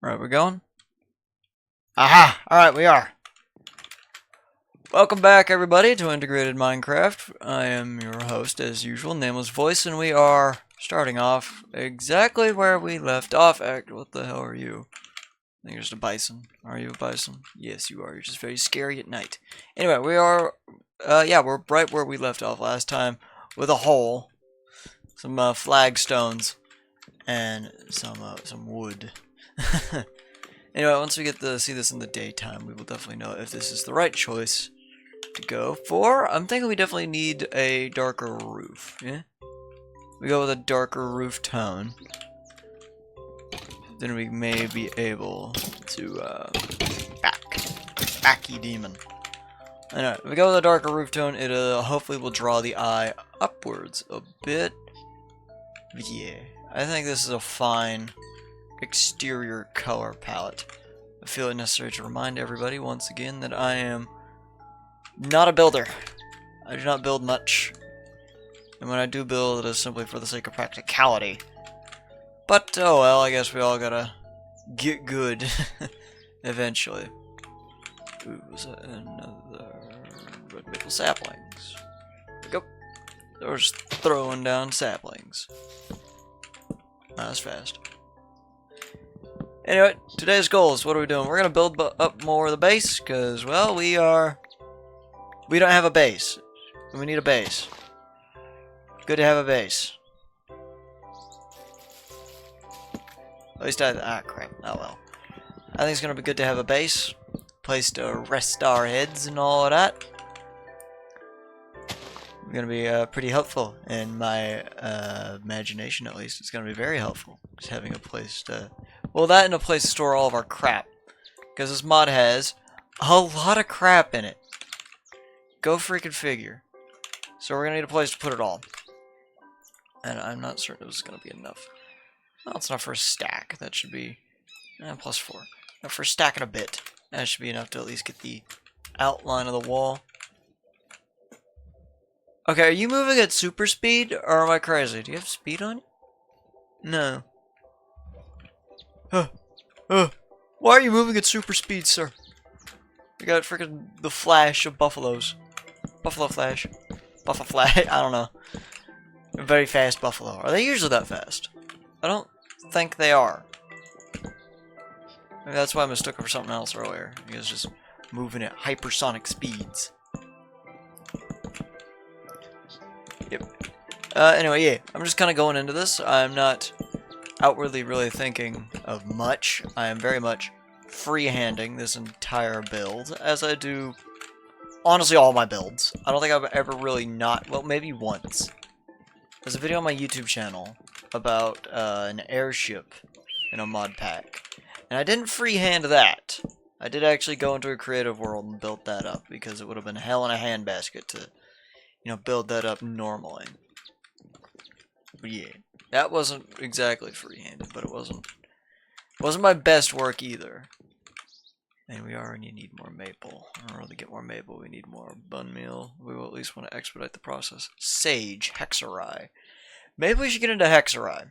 Right, we going? Aha! Alright, we are. Welcome back, everybody, to Integrated Minecraft. I am your host, as usual, Nameless Voice, and we are starting off exactly where we left off. What the hell are you? I think you're just a bison. Are you a bison? Yes, you are. You're just very scary at night. Anyway, we are, yeah, we're right where we left off last time, with a hole, some flagstones, and some wood. Anyway, once we get to see this in the daytime, we will definitely know if this is the right choice to go for. I'm thinking we definitely need a darker roof. Yeah? We go with a darker roof tone. Then we may be able to, Backy demon. Anyway, if we go with a darker roof tone, it hopefully will draw the eye upwards a bit. Yeah, I think this is a fine exterior color palette. I feel it necessary to remind everybody once again that I am not a builder. I do not build much. And when I do build, it is simply for the sake of practicality. But, oh well, I guess we all gotta get good eventually. Ooh, was that another red maple saplings? There we go. They're just throwing down saplings. That's fast. Anyway, today's goals, what are we doing? We're going to build up more of the base, because, well, we don't have a base. And we need a base. Good to have a base. At least crap. Oh well. I think it's going to be good to have a base. Place to rest our heads and all of that. It's going to be pretty helpful in my imagination, at least. It's going to be very helpful. Just having a place to... Well, that and a place to store all of our crap. Because this mod has a lot of crap in it. Go freaking figure. So we're going to need a place to put it all. And I'm not certain this is going to be enough. Well, it's not for a stack. That should be plus 4. Now for a stack and a bit. That should be enough to at least get the outline of the wall. Okay, are you moving at super speed? Or am I crazy? Do you have speed on you? No. Why are you moving at super speed, sir? You got freaking the flash of buffaloes. Buffalo flash. Buffalo flash. I don't know. A very fast buffalo. Are they usually that fast? I don't think they are. Maybe that's why I mistook it for something else earlier. You guys just moving at hypersonic speeds. Yep. Anyway, yeah. I'm just kind of going into this. I'm not outwardly really thinking of much. I am very much freehanding this entire build, as I do honestly all my builds. I don't think I've ever really not, well, maybe once. There's a video on my YouTube channel about an airship in a mod pack, and I didn't freehand that. I did actually go into a creative world and built that up, because it would have been hell in a handbasket to, you know, build that up normally. But yeah. That wasn't exactly free-handed, but it wasn't my best work either. And we already need more maple. I don't really get more maple, we need more bun meal. We will at least want to expedite the process. Sage, hexarye. Maybe we should get into hexarye.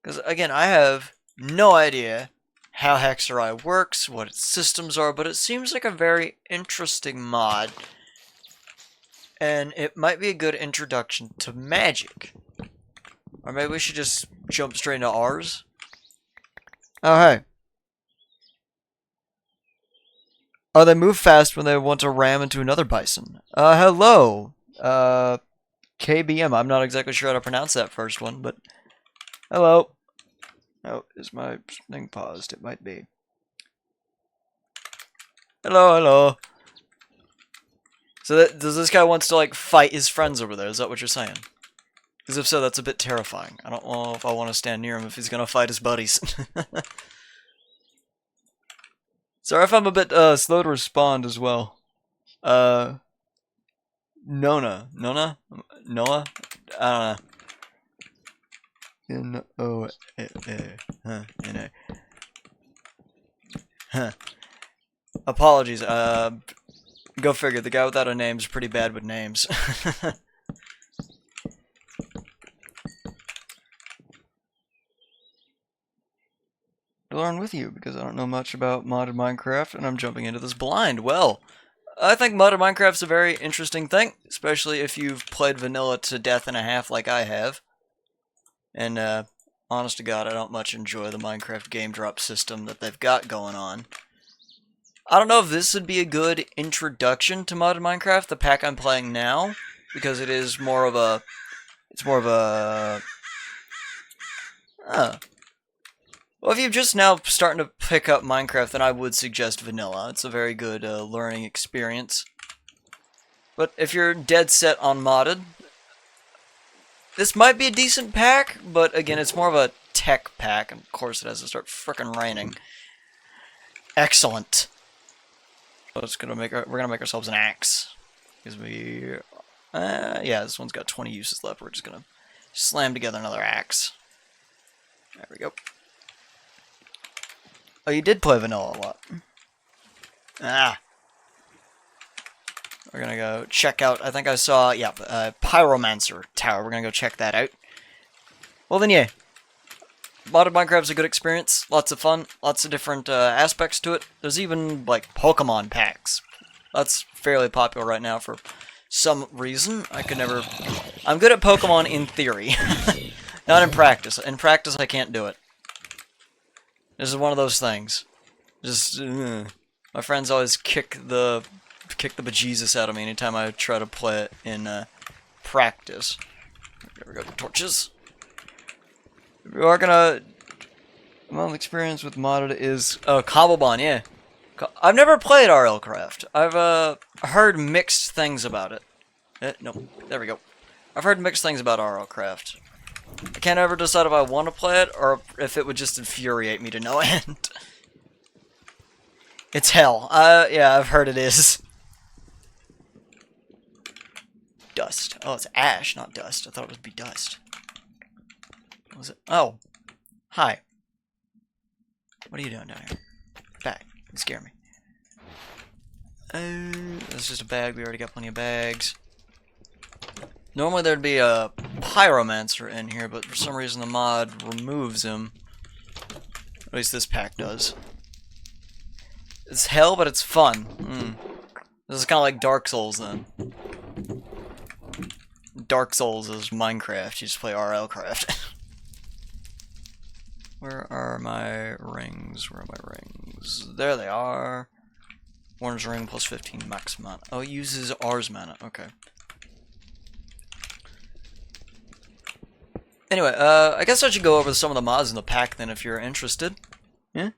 Because, again, I have no idea how hexarye works, what its systems are, but it seems like a very interesting mod. And it might be a good introduction to magic. Or maybe we should just jump straight into ours. Oh, hey. Oh, they move fast when they want to ram into another bison. Hello. KBM. I'm not exactly sure how to pronounce that first one, but... Hello. Oh, is my thing paused? It might be. Hello, hello. So does this guy wants to, like, fight his friends over there? Is that what you're saying? Because if so, that's a bit terrifying. I don't know if I want to stand near him if he's going to fight his buddies. Sorry if I'm a bit slow to respond as well. Nona? Noah? I don't know. N-O-A-A. Huh. Apologies. Go figure. The guy without a name is pretty bad with names. with you because I don't know much about modded Minecraft and I'm jumping into this blind. Well, I think modded Minecraft's a very interesting thing, especially if you've played vanilla to death and a half like I have. And, honest to God, I don't much enjoy the Minecraft game drop system that they've got going on. I don't know if this would be a good introduction to modded Minecraft, the pack I'm playing now, because it is more of a... It's more of a... Well, if you're just now starting to pick up Minecraft, then I would suggest vanilla. It's a very good learning experience. But if you're dead set on modded, this might be a decent pack, but again, it's more of a tech pack, and of course it has to start frickin' raining. Excellent. So we're gonna make ourselves an axe, because yeah, this one's got 20 uses left. We're just gonna slam together another axe. There we go. Oh, you did play vanilla a lot. We're gonna go check out, I think I saw, yeah, Pyromancer Tower. We're gonna go check that out. Well then, yeah. Modded Minecraft's a good experience. Lots of fun. Lots of different aspects to it. There's even, like, Pokemon packs. That's fairly popular right now for some reason. I'm good at Pokemon in theory. Not in practice. In practice, I can't do it. This is one of those things. Just, my friends always kick the bejesus out of me anytime I try to play it in practice. There we go, the torches. We are gonna... My experience with modded is... Oh, Cobblepon, yeah. I've never played RLCraft. I've heard mixed things about it. Nope, there we go. I've heard mixed things about RLCraft. I can't ever decide if I want to play it or if it would just infuriate me to no end. It's hell. Yeah, I've heard it is. Dust. Oh, it's ash, not dust. I thought it would be dust. What was it? Oh. Hi. What are you doing down here? Back. You scare me. That's just a bag. We already got plenty of bags. Normally there'd be a Pyromancer in here, but for some reason the mod removes him. At least this pack does. It's hell, but it's fun. This is kind of like Dark Souls then. Dark Souls is Minecraft. You just play RLCraft. Where are my rings? Where are my rings? There they are. Orange ring plus 15 max mana. Oh, it uses R's mana. Okay. Anyway, I guess I should go over some of the mods in the pack then if you're interested. Yeah?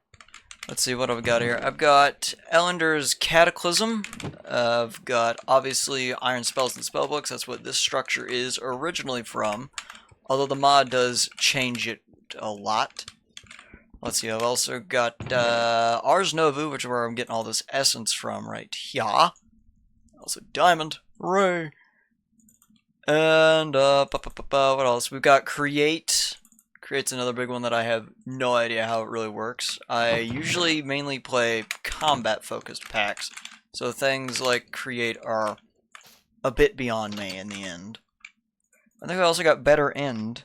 Let's see what I've got here. I've got Ellender's Cataclysm. I've got, obviously, Iron Spells and Spellbooks. That's what this structure is originally from. Although the mod does change it a lot. Let's see, I've also got Ars Novu, which is where I'm getting all this essence from right here. Also Diamond. Hooray! And, what else? We've got Create. Create's another big one that I have no idea how it really works. I usually mainly play combat-focused packs, so things like Create are a bit beyond me in the end. I think I also got Better End.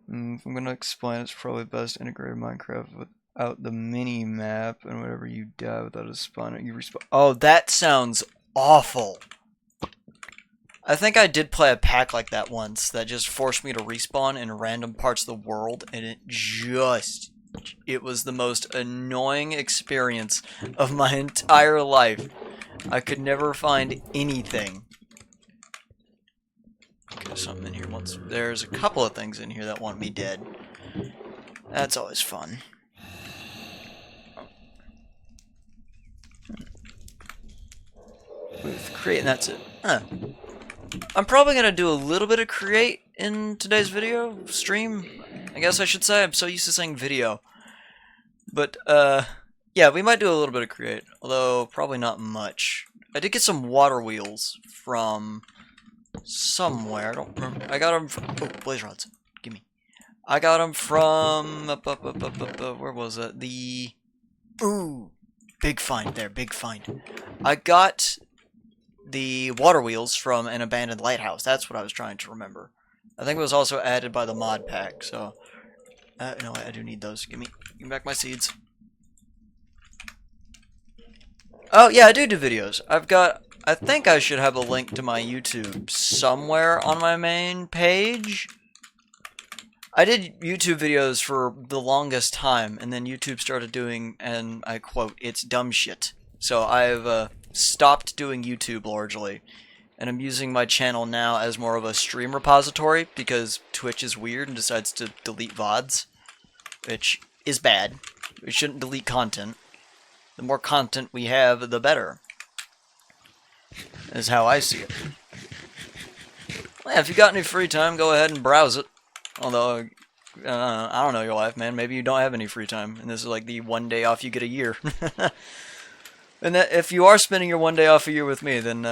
If I'm gonna explain, it's probably best integrated Minecraft without the mini-map, and whenever you die without a spawn, you respawn. Oh, that sounds awful! I think I did play a pack like that once that just forced me to respawn in random parts of the world, and it was the most annoying experience of my entire life. I could never find anything. Okay, something in here once. There's a couple of things in here that want me dead. That's always fun. With Create, and that's it. I'm probably going to do a little bit of Create in today's video, stream, I guess I should say. I'm so used to saying video. But, yeah, we might do a little bit of Create, although probably not much. I did get some water wheels from somewhere. I don't remember. I got them from... Oh, blaze rods. Gimme. I got them from... where was it? The... Ooh! Big find there, big find. I got the water wheels from an abandoned lighthouse. That's what I was trying to remember. I think it was also added by the mod pack, so... No, I do need those. Give me back my seeds. Oh, yeah, I do videos. I think I should have a link to my YouTube somewhere on my main page. I did YouTube videos for the longest time, and then YouTube started doing, and I quote, "it's dumb shit." So I've stopped doing YouTube largely, and I'm using my channel now as more of a stream repository, because Twitch is weird and decides to delete VODs, which is bad. We shouldn't delete content. The more content we have, the better. Is how I see it. Well, yeah, if you got any free time, go ahead and browse it. Although, I don't know your life, man. Maybe you don't have any free time, and this is like the one day off you get a year. And that, if you are spending your one day off a year with me, then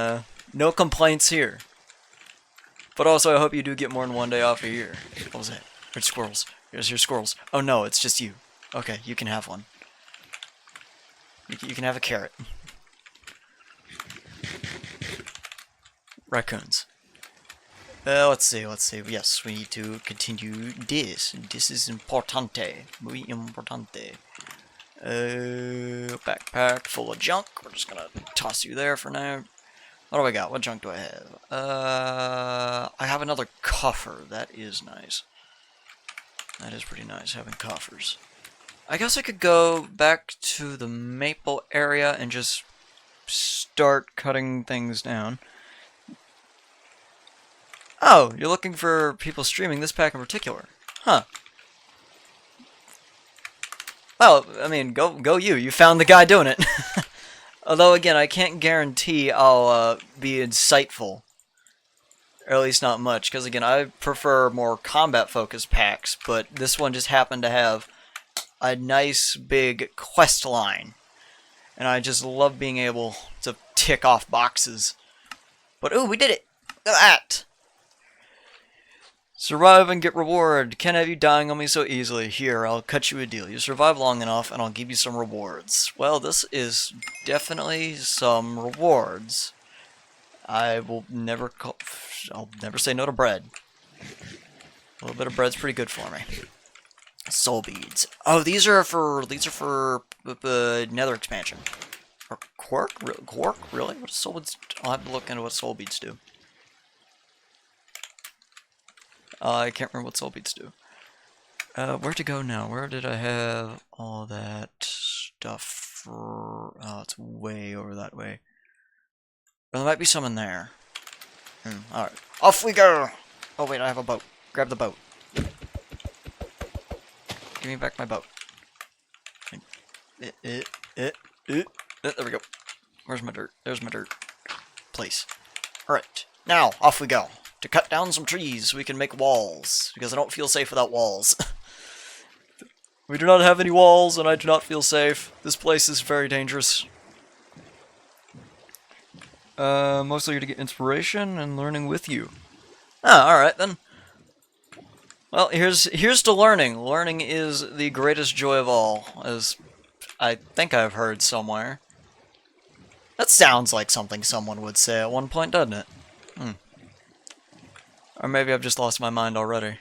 no complaints here. But also, I hope you do get more than one day off a year. What was that? There's squirrels. Here's your squirrels. Oh no, it's just you. Okay, you can have one. You can have a carrot. Raccoons. Let's see. Yes, we need to continue this. This is importante. Muy importante. Backpack full of junk. We're just gonna toss you there for now. What do I got? What junk do I have? I have another coffer. That is nice. That is pretty nice, having coffers. I guess I could go back to the maple area and just start cutting things down. Oh, you're looking for people streaming this pack in particular. Huh. Well, I mean, go you. You found the guy doing it. Although, again, I can't guarantee I'll be insightful. Or at least not much, because, again, I prefer more combat-focused packs, but this one just happened to have a nice big quest line. And I just love being able to tick off boxes. But, ooh, we did it! Look at that! Survive and get reward. Can't have you dying on me so easily. Here, I'll cut you a deal. You survive long enough, and I'll give you some rewards. Well, this is definitely some rewards. I'll never say no to bread. A little bit of bread's pretty good for me. Soul beads. Oh, these are for nether expansion. Or quark? Quark? Really? What soul beads? I'll have to look into what soul beads do. I can't remember what soul beads do. Where to go now? Where did I have all that stuff for? Oh, it's way over that way. Well, there might be some in there. Alright. Off we go! Oh, wait, I have a boat. Grab the boat. Give me back my boat. There we go. Where's my dirt? There's my dirt. Place. Alright. Now, off we go. To cut down some trees so we can make walls. Because I don't feel safe without walls. We do not have any walls, and I do not feel safe. This place is very dangerous. Mostly to get inspiration and learning with you. Ah, alright then. Well, here's to learning. Learning is the greatest joy of all, as I think I've heard somewhere. That sounds like something someone would say at one point, doesn't it? Or maybe I've just lost my mind already.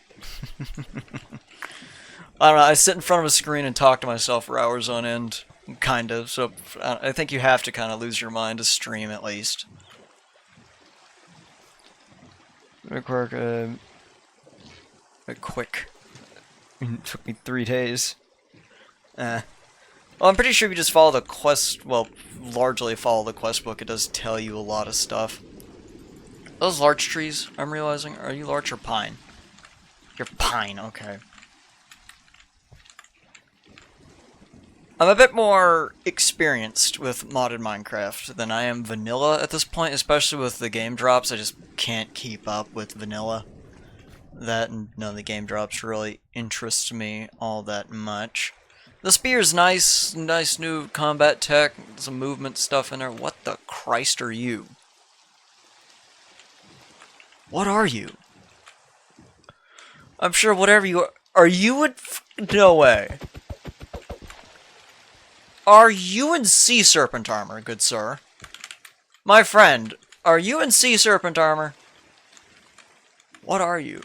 I don't know, I sit in front of a screen and talk to myself for hours on end. Kind of, so I think you have to kind of lose your mind to stream, at least. Quick. It took me 3 days. Well, I'm pretty sure if you just follow the quest, well, largely follow the quest book, it does tell you a lot of stuff. Those larch trees, I'm realizing, are you larch or pine? You're pine, okay. I'm a bit more experienced with modded Minecraft than I am vanilla at this point, especially with the game drops. I just can't keep up with vanilla. That and none of the game drops really interest me all that much. The spear's nice new combat tech, some movement stuff in there. What the Christ are you? What are you? I'm sure whatever you are you no way. Are you in sea serpent armor, good sir? My friend, are you in sea serpent armor? What are you?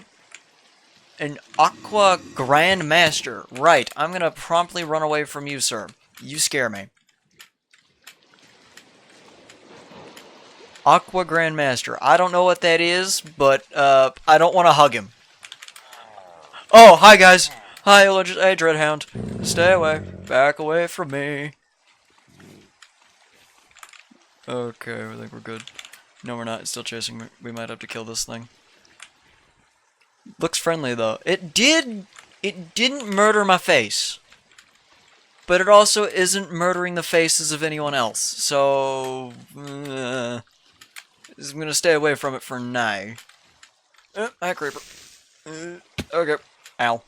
An Aqua Grand Master. Right, I'm gonna promptly run away from you, sir. You scare me. Aqua Grand Master. I don't know what that is, but I don't want to hug him. Oh, hi guys. Hi, hey Dreadhound. Stay away. Back away from me. Okay, I think we're good. No, we're not. It's still chasing me. We might have to kill this thing. Looks friendly though. It didn't murder my face. But it also isn't murdering the faces of anyone else. So I'm gonna stay away from it for now. Hi, creeper. Okay. Ow.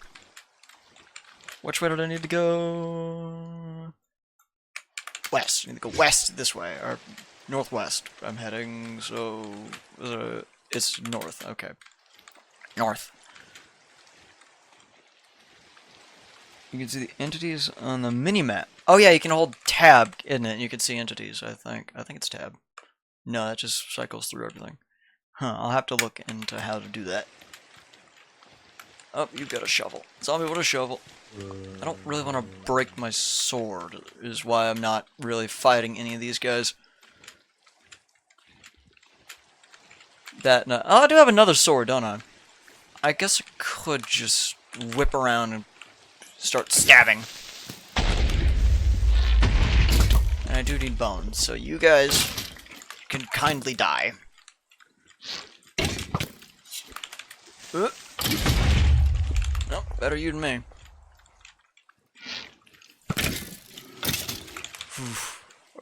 Which way did I need to go? West. I need to go west this way, or northwest. I'm heading, so it's north. Okay. North. You can see the entities on the mini-map. Oh yeah, you can hold tab in it, and you can see entities, I think. I think it's tab. No, that just cycles through everything. Huh, I'll have to look into how to do that. Oh, you've got a shovel. Zombie with a shovel. I don't really want to break my sword, is why I'm not really fighting any of these guys. That, no. Oh, I do have another sword, don't I? I guess I could just whip around and start stabbing. And I do need bones, so you guys can kindly die. Nope, better you than me. I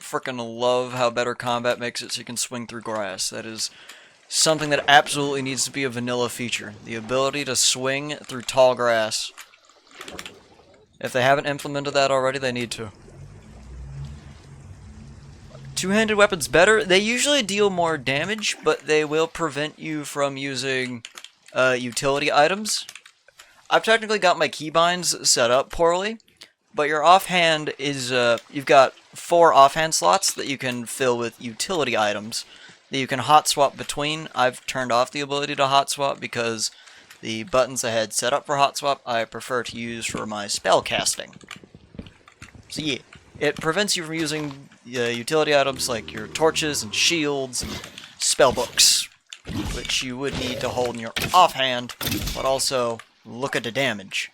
frickin' love how better combat makes it so you can swing through grass. That is something that absolutely needs to be a vanilla feature. The ability to swing through tall grass. If they haven't implemented that already, they need to. Two-handed weapons better. They usually deal more damage, but they will prevent you from using utility items. I've technically got my keybinds set up poorly, but your offhand is, you've got 4 offhand slots that you can fill with utility items that you can hot swap between. I've turned off the ability to hot swap because the buttons I had set up for hot swap I prefer to use for my spell casting. So yeah, it prevents you from using utility items like your torches and shields and spell books, which you would need to hold in your offhand, but also look at the damage.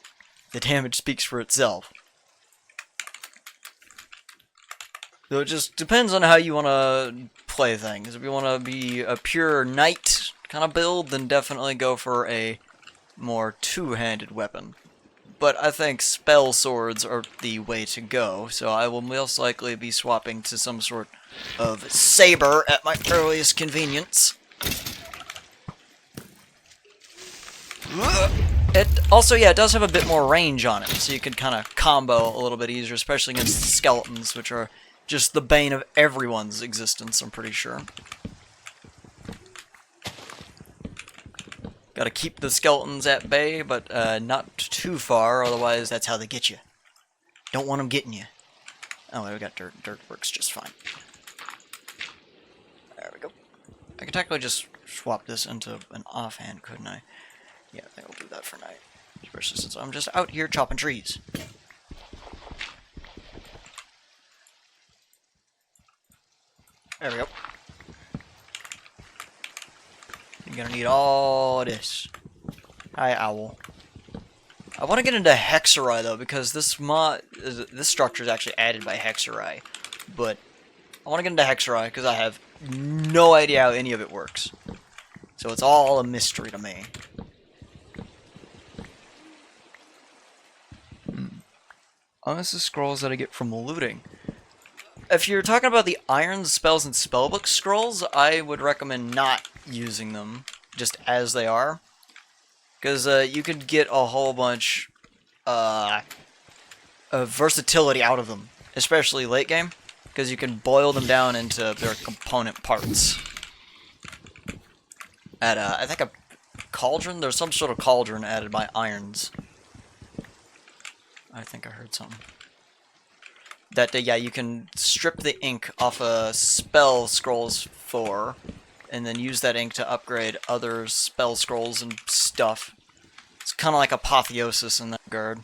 The damage speaks for itself. So it just depends on how you want to play things. If you want to be a pure knight kind of build, then definitely go for a more two-handed weapon. But I think spell swords are the way to go, so I will most likely be swapping to some sort of saber at my earliest convenience. It also, yeah, it does have a bit more range on it, so you can kind of combo a little bit easier, especially against skeletons, which are just the bane of everyone's existence, I'm pretty sure. Gotta keep the skeletons at bay, but not too far, otherwise that's how they get you. Don't want them getting you. Oh, wait, we got dirt. Dirt works just fine. There we go. I could technically just swap this into an offhand, couldn't I? Yeah, I think I'll do that for now. Especially since I'm just out here chopping trees. There we go. You're gonna need all this. Hi, owl. I want to get into Hexerai though, because this structure is actually added by Hexerai. But I want to get into Hexerai because I have no idea how any of it works. So it's all a mystery to me. Oh, this is scrolls that I get from looting. If you're talking about the iron spells and spellbook scrolls, I would recommend not using them just as they are. Because you could get a whole bunch of versatility out of them, especially late game, because you can boil them down into their component parts. At I think a cauldron, there's some sort of cauldron added by irons. I think I heard something. That, yeah, you can strip the ink off a spell scrolls for, and then use that ink to upgrade other spell scrolls and stuff. It's kind of like apotheosis in that regard.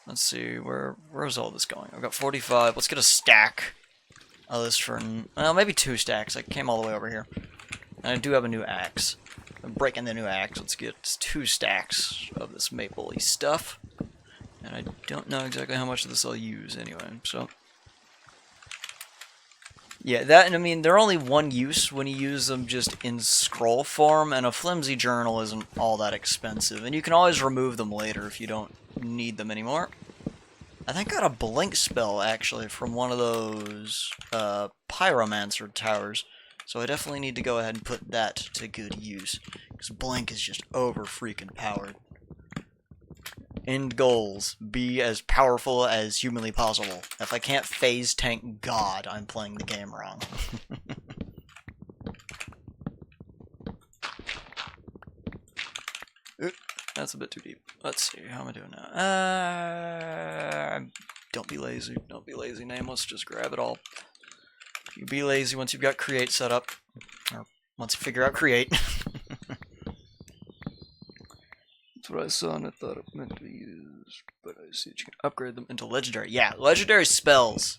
Let's see, where's all this going? I've got 45. Let's get a stack of this for, well, maybe 2 stacks. I came all the way over here. And I do have a new axe. I'm breaking the new axe. Let's get 2 stacks of this maple-y stuff. And I don't know exactly how much of this I'll use anyway, so. Yeah, that, and I mean, they're only one use when you use them just in scroll form, and a flimsy journal isn't all that expensive. And you can always remove them later if you don't need them anymore. I think I got a blink spell, actually, from one of those pyromancer towers. So I definitely need to go ahead and put that to good use. Because blink is just over freaking powered. End goals. Be as powerful as humanly possible. If I can't phase tank God, I'm playing the game wrong. Oop, that's a bit too deep. Let's see, how am I doing now? Don't be lazy. Don't be lazy, Nameless. Just grab it all. You be lazy once you've got create set up. Or once you figure out create. That's what I saw and I thought it meant to be used. But I see that you can upgrade them into legendary. Yeah, legendary spells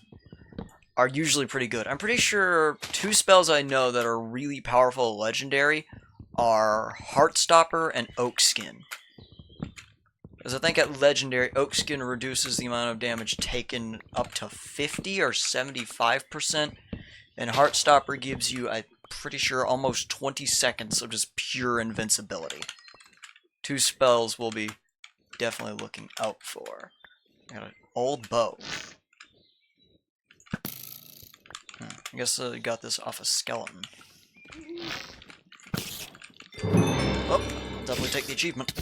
are usually pretty good. I'm pretty sure 2 spells I know that are really powerful legendary are Heartstopper and Oakskin. Because I think at legendary, Oakskin reduces the amount of damage taken up to 50 or 75%. And Heartstopper gives you, I'm pretty sure, almost 20 seconds of just pure invincibility. 2 spells we'll be definitely looking out for. I got an old bow. I guess I got this off a skeleton. Oh, I'll definitely take the achievement.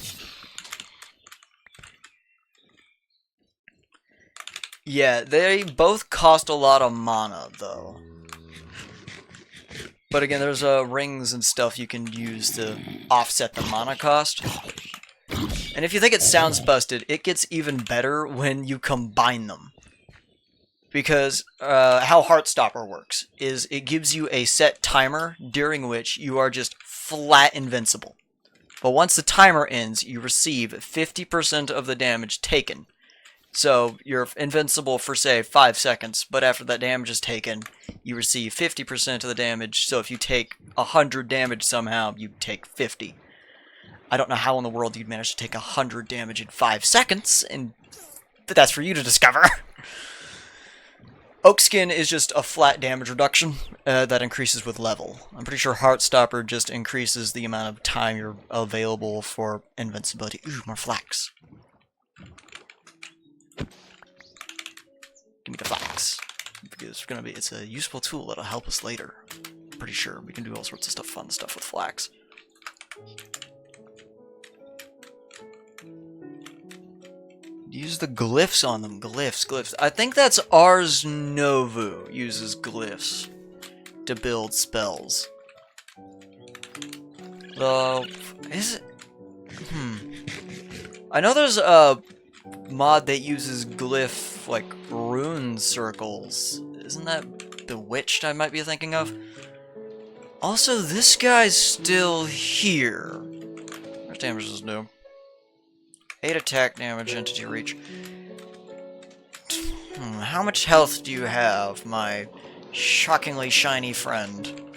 Yeah, they both cost a lot of mana, though. But again, there's rings and stuff you can use to offset the mana cost. And if you think it sounds busted, it gets even better when you combine them. Because how Heartstopper works is it gives you a set timer during which you are just flat invincible. But once the timer ends, you receive 50% of the damage taken. So you're invincible for, say, 5 seconds, but after that damage is taken, you receive 50% of the damage. So if you take 100 damage somehow, you take 50. I don't know how in the world you'd manage to take 100 damage in 5 seconds, but that's for you to discover. Oakskin is just a flat damage reduction that increases with level. I'm pretty sure Heartstopper just increases the amount of time you're available for invincibility. Ooh, more flax. Give me the flax. It's a useful tool that'll help us later. I'm pretty sure we can do all sorts of fun stuff with flax. Use the glyphs on them. Glyphs. I think that's Ars Novu uses glyphs to build spells. Is it? I know there's a mod that uses glyph, like, rune circles. Isn't that Bewitched I might be thinking of? Also, this guy's still here. How much damage does this do? 8 attack damage, entity reach. How much health do you have, my shockingly shiny friend?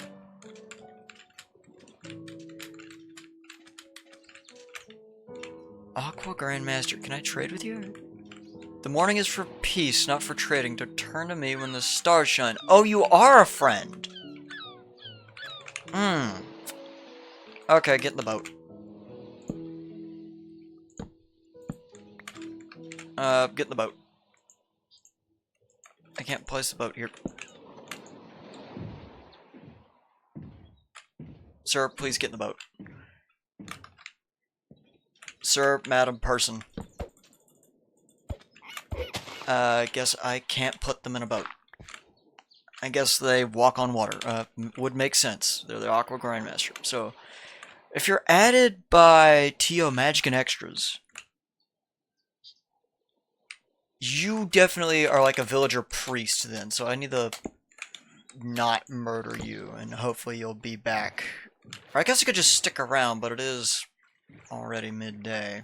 Aqua Grandmaster, can I trade with you? The morning is for peace, not for trading. To turn to me when the stars shine. Oh, you are a friend! Okay, get in the boat. Get in the boat. I can't place the boat here. Sir, please get in the boat. Sir, madam, person. Guess I can't put them in a boat. I guess they walk on water. Would make sense. They're the Aqua Grandmaster. So, if you're added by T.O. Magic and Extras, you definitely are like a villager priest then, so I need to not murder you, and hopefully you'll be back. Or I guess I could just stick around, but it is already midday.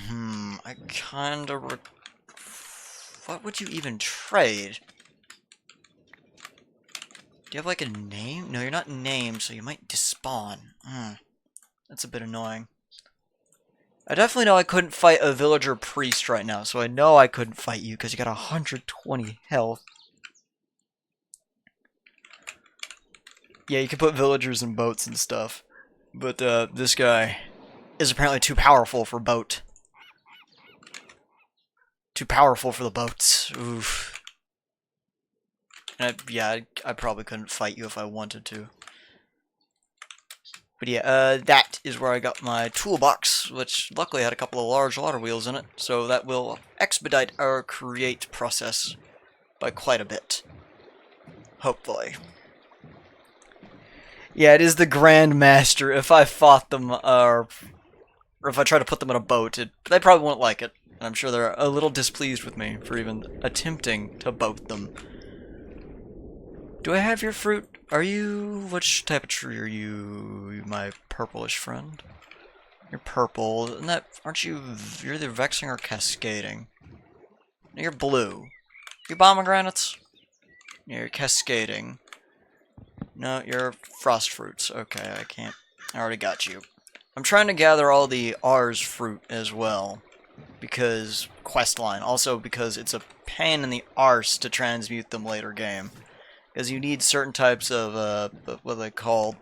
I kinda... What would you even trade? Do you have, like, a name? No, you're not named, so you might despawn. That's a bit annoying. I definitely know I couldn't fight a villager priest right now, so I know I couldn't fight you, because you got 120 health. Yeah, you can put villagers in boats and stuff. But, this guy is apparently too powerful for boat. Too powerful for the boats. Oof. And I probably couldn't fight you if I wanted to. But yeah, that is where I got my toolbox, which luckily had a couple of large water wheels in it, so that will expedite our create process by quite a bit. Hopefully. Yeah, it is the Grand Master. If I fought them, or if I try to put them in a boat, they probably won't like it. I'm sure they're a little displeased with me for even attempting to boat them. Do I have your fruit? Are you... Which type of tree are you, my purplish friend? You're purple. Isn't that... Aren't you... You're either vexing or cascading. No, you're blue. You pomegranates? Yeah, you're cascading. No, you're frost fruits. Okay, I can't... I already got you. I'm trying to gather all the R's fruit as well. Because... Questline. Also because it's a pain in the arse to transmute them later game. Because you need certain types of, what they call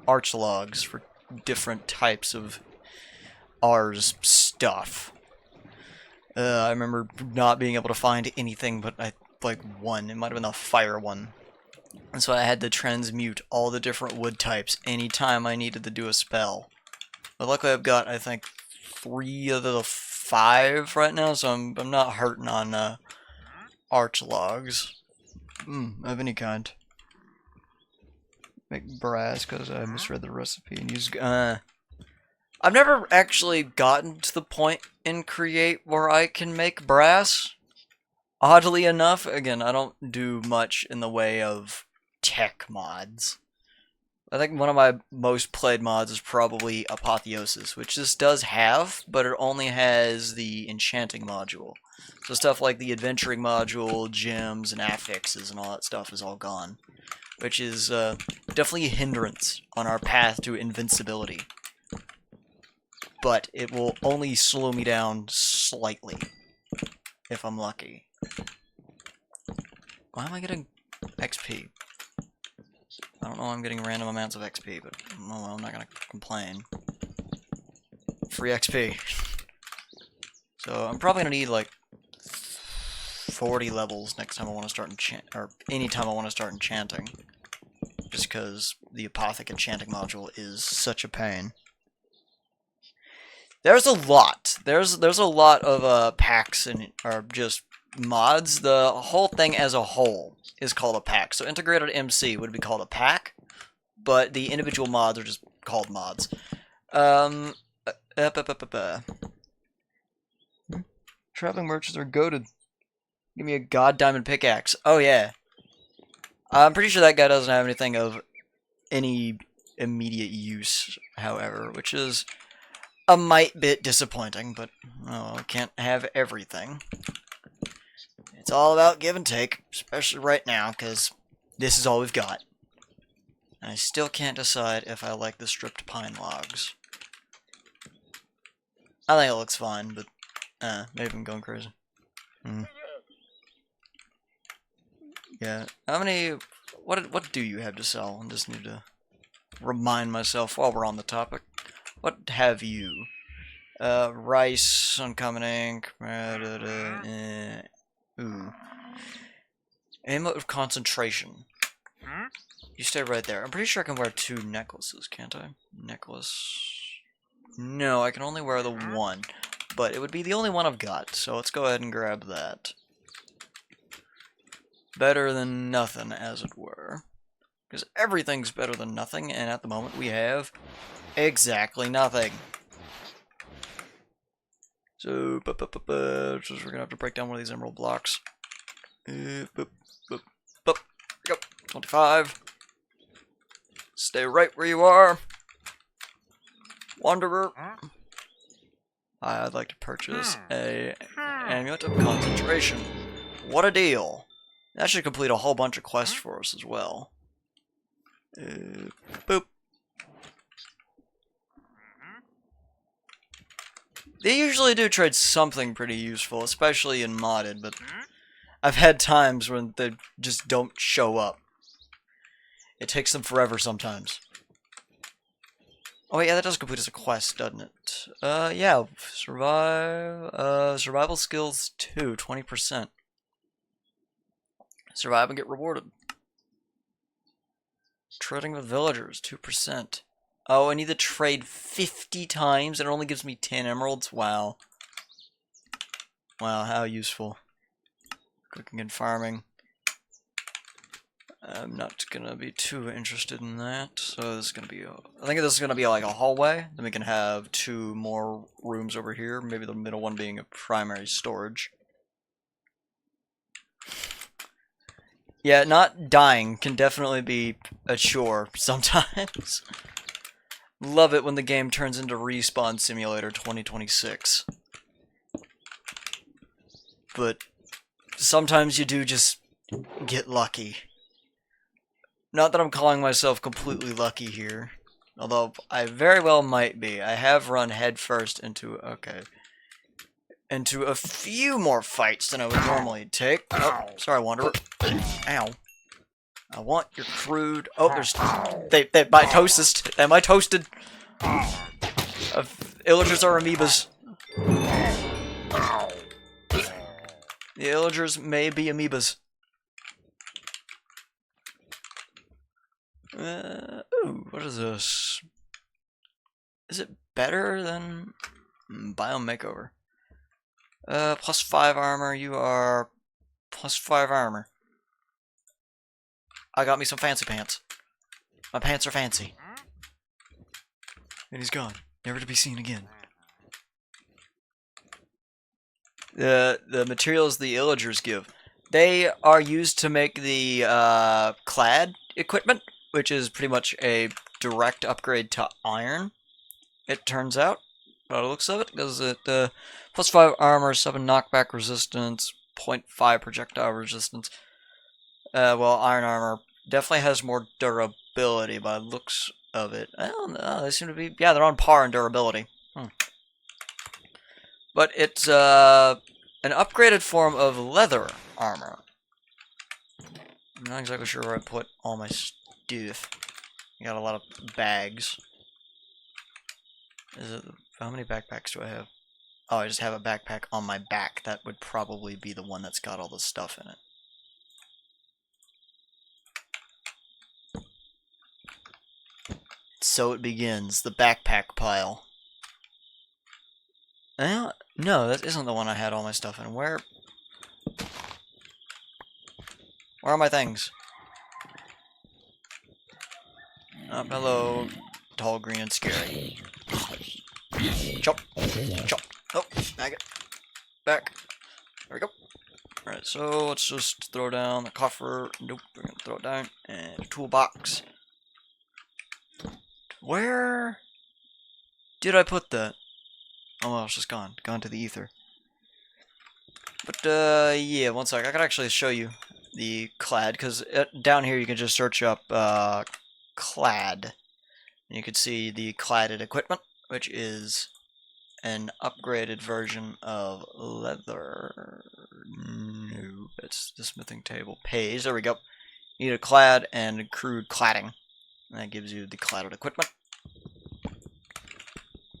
archlogs for different types of R's stuff. I remember not being able to find anything but, like, one. It might have been the fire one. And so I had to transmute all the different wood types anytime I needed to do a spell. But luckily I've got, I think, 3 of the 5 right now, so I'm not hurting on, archlogs. Of any kind. Make brass, because I misread the recipe, and use, I've never actually gotten to the point in Create where I can make brass. Oddly enough, again, I don't do much in the way of tech mods. I think one of my most played mods is probably Apotheosis, which this does have, but it only has the enchanting module. So stuff like the adventuring module, gems, and affixes, and all that stuff is all gone. Which is definitely a hindrance on our path to invincibility. But it will only slow me down slightly, if I'm lucky. Why am I getting XP? I don't know why I'm getting random amounts of XP, but oh well, I'm not gonna complain. Free XP. So I'm probably gonna need like 40 levels next time I want to start or anytime I want to start enchanting. Just because the Apothic enchanting module is such a pain. There's a lot. There's a lot of packs and or just mods. The whole thing as a whole is called a pack. So integrated MC would be called a pack, but the individual mods are just called mods. Traveling merchants are goated. Give me a god diamond pickaxe. Oh yeah. I'm pretty sure that guy doesn't have anything of any immediate use, however, which is a mite bit disappointing, but oh, I can't have everything. It's all about give and take, especially right now, because this is all we've got. And I still can't decide if I like the stripped pine logs. I think it looks fine, but maybe I'm going crazy. Yeah. How many... What do you have to sell? I just need to remind myself while we're on the topic. What have you? Rice, uncommon ink... Ooh. Amulet of concentration. You stay right there. I'm pretty sure I can wear 2 necklaces, can't I? Necklace... No, I can only wear the one. But it would be the only one I've got, so let's go ahead and grab that. Better than nothing, as it were. Because everything's better than nothing, and at the moment we have exactly nothing. So, we're gonna have to break down one of these emerald blocks. Go. 25. Stay right where you are. Wanderer. I'd like to purchase a amulet of concentration. What a deal! That should complete a whole bunch of quests for us as well. Boop. They usually do trade something pretty useful, especially in modded, but I've had times when they just don't show up. It takes them forever sometimes. Oh yeah, that does complete as a quest, doesn't it? Yeah, survival skills 2, 20%. Survive and get rewarded. Trading with villagers, 2%. Oh, I need to trade 50 times and it only gives me 10 emeralds? Wow. Wow, how useful. Cooking and farming. I'm not gonna be too interested in that. So this is gonna be I think this is gonna be like a hallway. Then we can have 2 more rooms over here. Maybe the middle one being a primary storage. Yeah, not dying can definitely be a chore sometimes. Love it when the game turns into Respawn Simulator 2026. But sometimes you do just get lucky. Not that I'm calling myself completely lucky here, although I very well might be. I have run headfirst into a few more fights than I would normally take. Oh, sorry, Wanderer. Ow. I want your crude. Oh, there's they mitosis. They mitoasted. Illagers are amoebas. The illagers may be amoebas. Ooh, what is this? Is it better than biome makeover? Plus 5 armor. You are plus 5 armor. I got me some fancy pants. My pants are fancy. And he's gone, never to be seen again. The materials the illagers give, they are used to make the clad equipment, which is pretty much a direct upgrade to iron. It turns out, by the looks of it, because it plus 5 armor, 7 knockback resistance, 0.5 projectile resistance. Well, iron armor definitely has more durability by the looks of it. I don't know, they seem to be, yeah, they're on par in durability. But it's an upgraded form of leather armor. I'm not exactly sure where I put all my stuff. I got a lot of bags. How many backpacks do I have? Oh, I just have a backpack on my back. That would probably be the one that's got all the stuff in it. So it begins, the backpack pile. No, that isn't the one I had all my stuff in. Where are my things? Oh, hello, tall, green, and scary. Chop, chop. Oh, maggot. Back. There we go. Alright, so let's just throw down the coffer. Nope, we're gonna throw it down. And a toolbox. Where did I put that? Oh well, it's just gone. Gone to the ether. But, yeah, one sec. I could actually show you the clad, because down here you can just search up, clad. And you can see the cladded equipment, which is an upgraded version of leather. No, that's the smithing table. Page, there we go. You need a clad and a crude cladding. And that gives you the cladded equipment.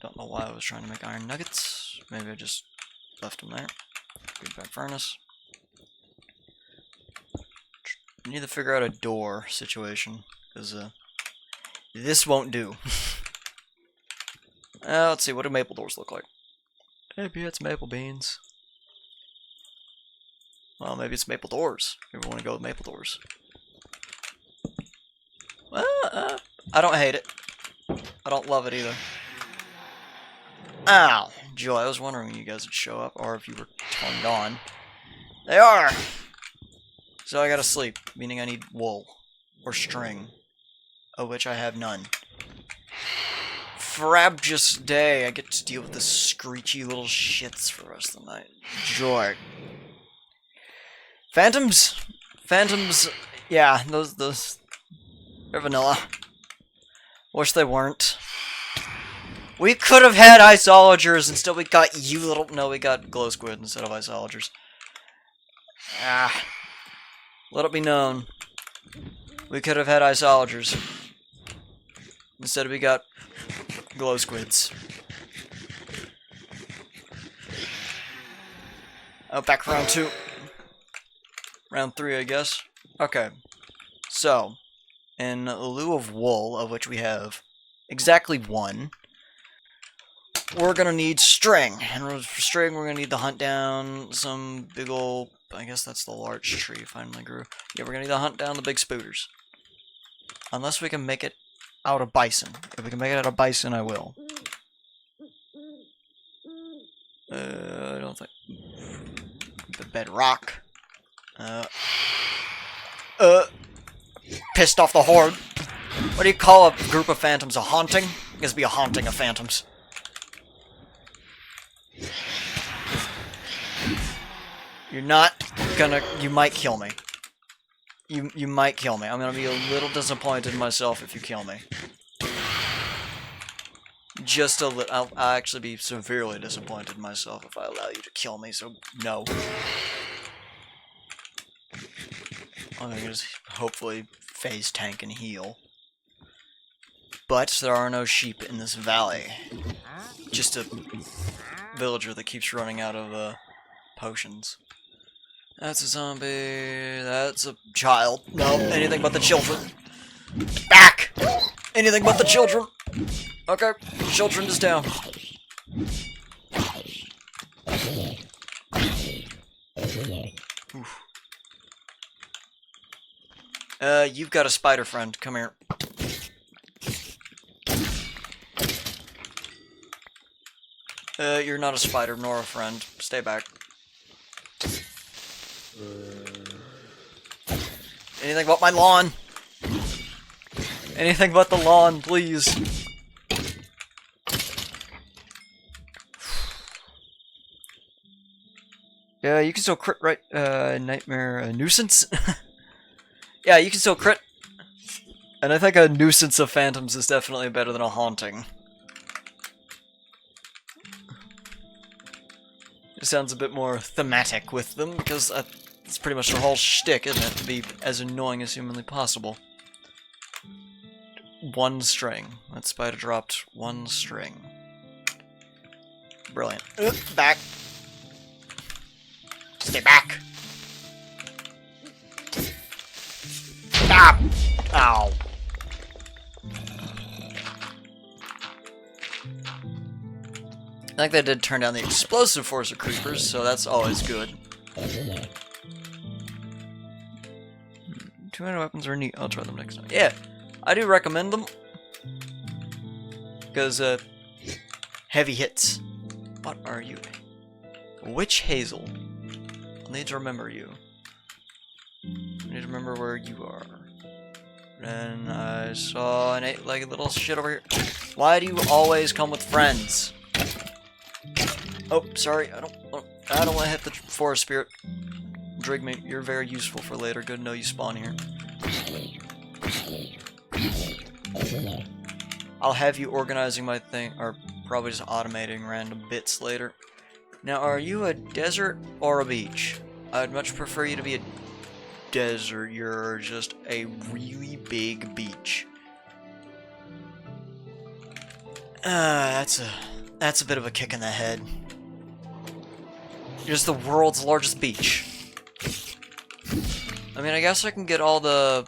Don't know why I was trying to make iron nuggets. Maybe I just left them there. Feedback furnace. I need to figure out a door situation, because this won't do. Let's see, what do maple doors look like? Maybe it's maple beans. Well, maybe it's maple doors. Maybe we want to go with maple doors. I don't hate it. I don't love it either. Ow! Joy, I was wondering when you guys would show up, or if you were turned on. They are! So I gotta sleep, meaning I need wool. Or string. Of which I have none. frabjous day. I get to deal with the screechy little shits for the rest of the night. Joy. Phantoms? Phantoms, yeah, those, they're vanilla. Wish they weren't. We could have had isologers, instead we got you little... No, we got glow squid instead of isologers. Ah. Let it be known. We could have had isologers. Instead we got glow squids. Oh, back for round 2. Round 3, I guess. Okay. So, in lieu of wool, of which we have exactly 1, we're gonna need string. And for string, we're gonna need to hunt down some big ol'... I guess that's the large tree finally grew. Yeah, we're gonna need to hunt down the big spooters. Unless we can make it out of bison. If we can make it out of bison, I will. I don't think... The bedrock. Pissed off the horde. What do you call a group of phantoms? A haunting? I guess it'd be a haunting of phantoms. You're not gonna... You might kill me. You might kill me. I'm gonna be a little disappointed in myself if you kill me. Just a little... I'll actually be severely disappointed in myself if I allow you to kill me, so no. I'm gonna just hopefully phase tank and heal. But there are no sheep in this valley. Just a villager that keeps running out of potions. That's a zombie. That's a child. No, anything but the children. Back! Anything but the children. Okay, children is down. Oof. You've got a spider friend. Come here. You're not a spider nor a friend. Stay back. Anything but my lawn. Anything but the lawn, please. Yeah, you can still crit, right? Nightmare, nuisance? Yeah, you can still crit. And I think a nuisance of phantoms is definitely better than a haunting. It sounds a bit more thematic with them, because that's pretty much their whole shtick, isn't it? To be as annoying as humanly possible. 1 string. That spider dropped 1 string. Brilliant. Back. Stay back. Stop! Ow. I think they did turn down the explosive force of creepers, so that's always good. 200 weapons are neat. I'll try them next time. Yeah, I do recommend them. Because, heavy hits. What are you? Witch Hazel. I'll need to remember you. I need to remember where you are. And I saw an 8-legged little shit over here. Why do you always come with friends? Oh, sorry. I don't want to hit the forest spirit. Drigmate, you're very useful for later. Good to know you spawn here. I'll have you organizing my thing, or probably just automating random bits later. Now, are you a desert or a beach? I'd much prefer you to be a desert. You're just a really big beach. That's a bit of a kick in the head. You're just the world's largest beach. I mean, I guess I can get all the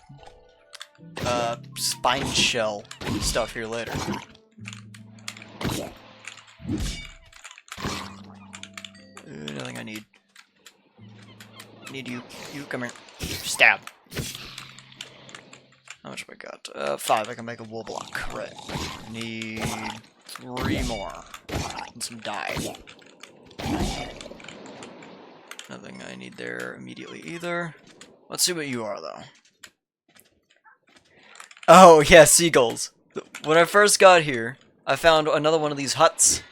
spine shell stuff here later. Nothing I need. I need you. You, come here. Stab. How much have I got? 5. I can make a wool block. Right. Need 3 more. And some dye. Nothing I need there immediately either. Let's see what you are, though. Oh, yeah, seagulls. When I first got here, I found another one of these huts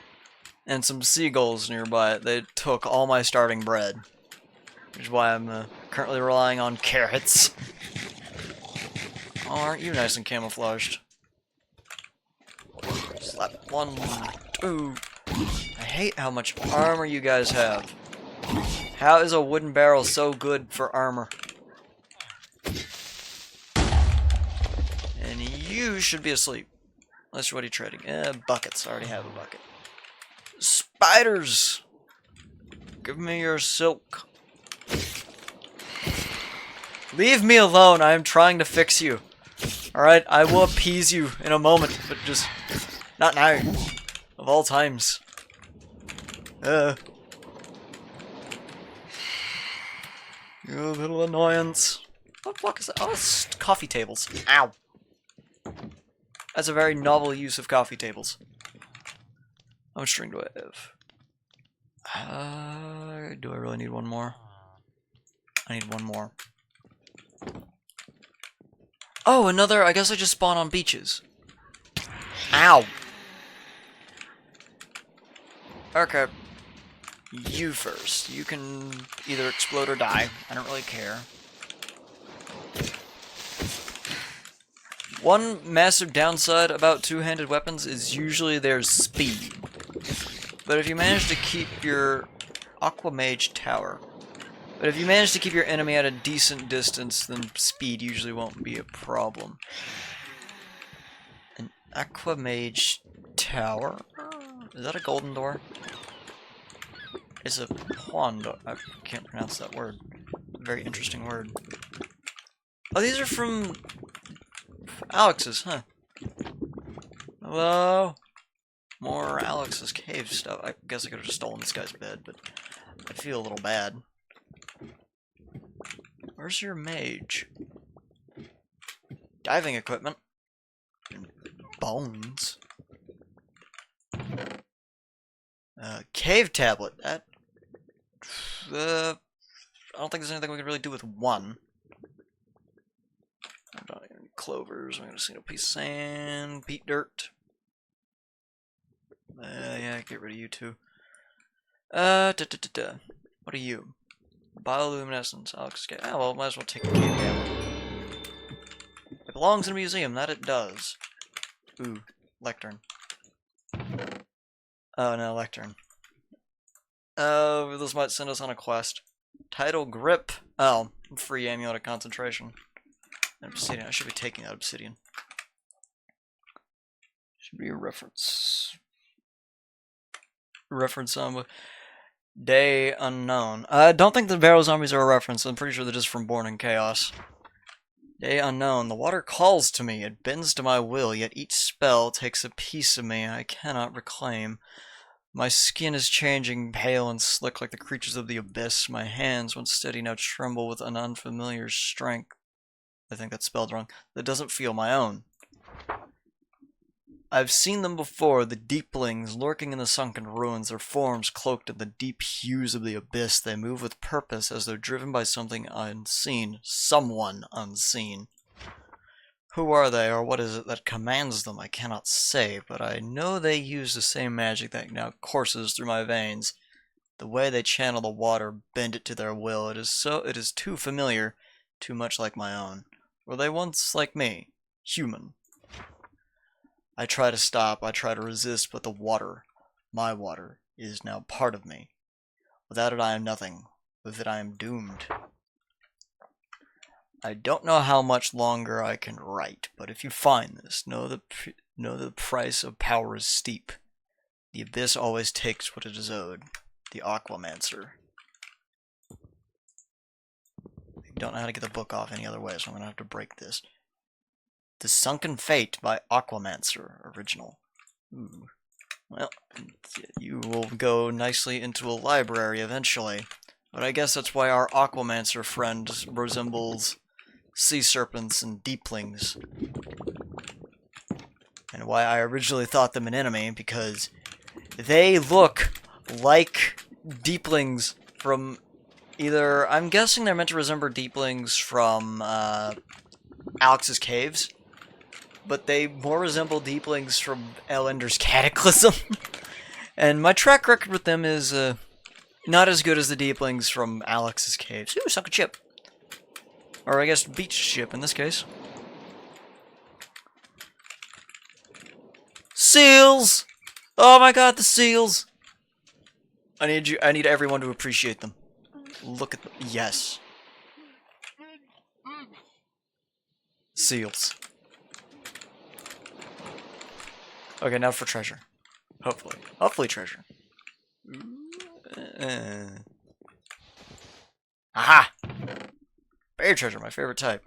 and some seagulls nearby. They took all my starting bread, which is why I'm currently relying on carrots. Oh, aren't you nice and camouflaged? Slap 1, 2. I hate how much armor you guys have. How is a wooden barrel so good for armor? And you should be asleep. Unless what are you trading? Buckets. I already have a bucket. Spiders! Give me your silk. Leave me alone. I am trying to fix you. Alright, I will appease you in a moment, but just not now. Of all times. You little annoyance. What the fuck is that? Oh, it's coffee tables. Ow. That's a very novel use of coffee tables. How much string do I have? Do I really need one more? I need one more. Oh, another. I guess I just spawn on beaches. Ow. Okay. You first. You can either explode or die. I don't really care. One massive downside about two-handed weapons is usually their speed. But if you manage to keep your Aquamage Tower. But if you manage to keep your enemy at a decent distance, then speed usually won't be a problem. An Aquamage Tower? Is that a golden door? It's a Juan door. I can't pronounce that word. Very interesting word. Oh, these are from Alex's, huh? Hello? More Alex's cave stuff. I guess I could have just stolen this guy's bed, but I feel a little bad. Where's your mage? Diving equipment. And bones. Cave tablet. That. I don't think there's anything we can really do with one. I'm not any clovers. I'm gonna see a piece of sand, peat dirt. Yeah, get rid of you too. What are you? Bioluminescence. Alex. Oh, well, might as well take the cave tablet. It belongs in a museum. That it does. Ooh, lectern. Oh no, lectern. Oh, this might send us on a quest. Title grip. Oh, free amulet of concentration. Obsidian. I should be taking that obsidian. Should be a reference. Reference Day unknown. I don't think the barrel zombies are a reference. I'm pretty sure they're just from Born in Chaos. Day unknown. The water calls to me. It bends to my will, yet each spell takes a piece of me I cannot reclaim. My skin is changing, pale and slick like the creatures of the abyss. My hands, once steady, now tremble with an unfamiliar strength. I think that's spelled wrong. That doesn't feel my own. I've seen them before, the deeplings lurking in the sunken ruins, their forms cloaked in the deep hues of the abyss. They move with purpose as though driven by something unseen. Someone unseen. Who are they, or what is it that commands them? I cannot say, but I know they use the same magic that now courses through my veins. The way they channel the water, bend it to their will. It is too familiar, too much like my own. Were they once like me? Human. I try to stop, I try to resist, but the water, my water, is now part of me. Without it I am nothing. With it I am doomed. I don't know how much longer I can write, but if you find this, know the price of power is steep. The abyss always takes what it is owed. The Aquamancer. I don't know how to get the book off any other way, so I'm going to have to break this. The Sunken Fate by Aquamancer, original. Ooh. Well, you will go nicely into a library eventually. But I guess that's why our Aquamancer friend resembles sea serpents and deeplings. And why I originally thought them an enemy, because they look like deeplings from either... I'm guessing they're meant to resemble deeplings from Alex's Caves. but they more resemble deeplings from Ellender's Cataclysm. And my track record with them is not as good as the deeplings from Alex's Caves. Ooh, suck a chip. Or I guess beach chip in this case. Seals! Oh my god, the seals! I need everyone to appreciate them. Look at them. Yes. Seals. Okay, now for treasure. Hopefully. Hopefully treasure. Aha! Berry treasure, my favorite type.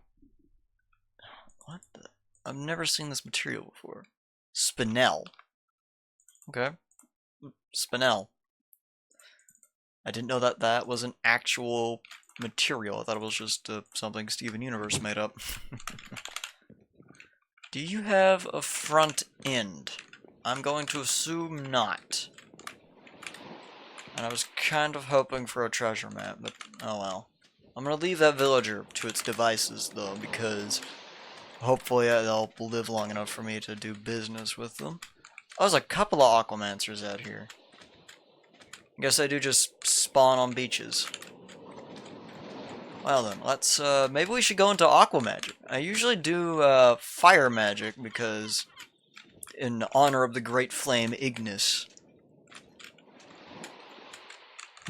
What the? I've never seen this material before. Spinel. Okay. Spinel. I didn't know that that was an actual material. I thought it was just something Steven Universe made up. Do you have a front end? I'm going to assume not. And I was kind of hoping for a treasure map, but oh well. I'm going to leave that villager to its devices, though, because hopefully they'll live long enough for me to do business with them. Oh, there's a couple of aquamancers out here. I guess I do just spawn on beaches. Well then, let's, maybe we should go into aqua magic. I usually do, fire magic because, in honor of the great flame Ignis.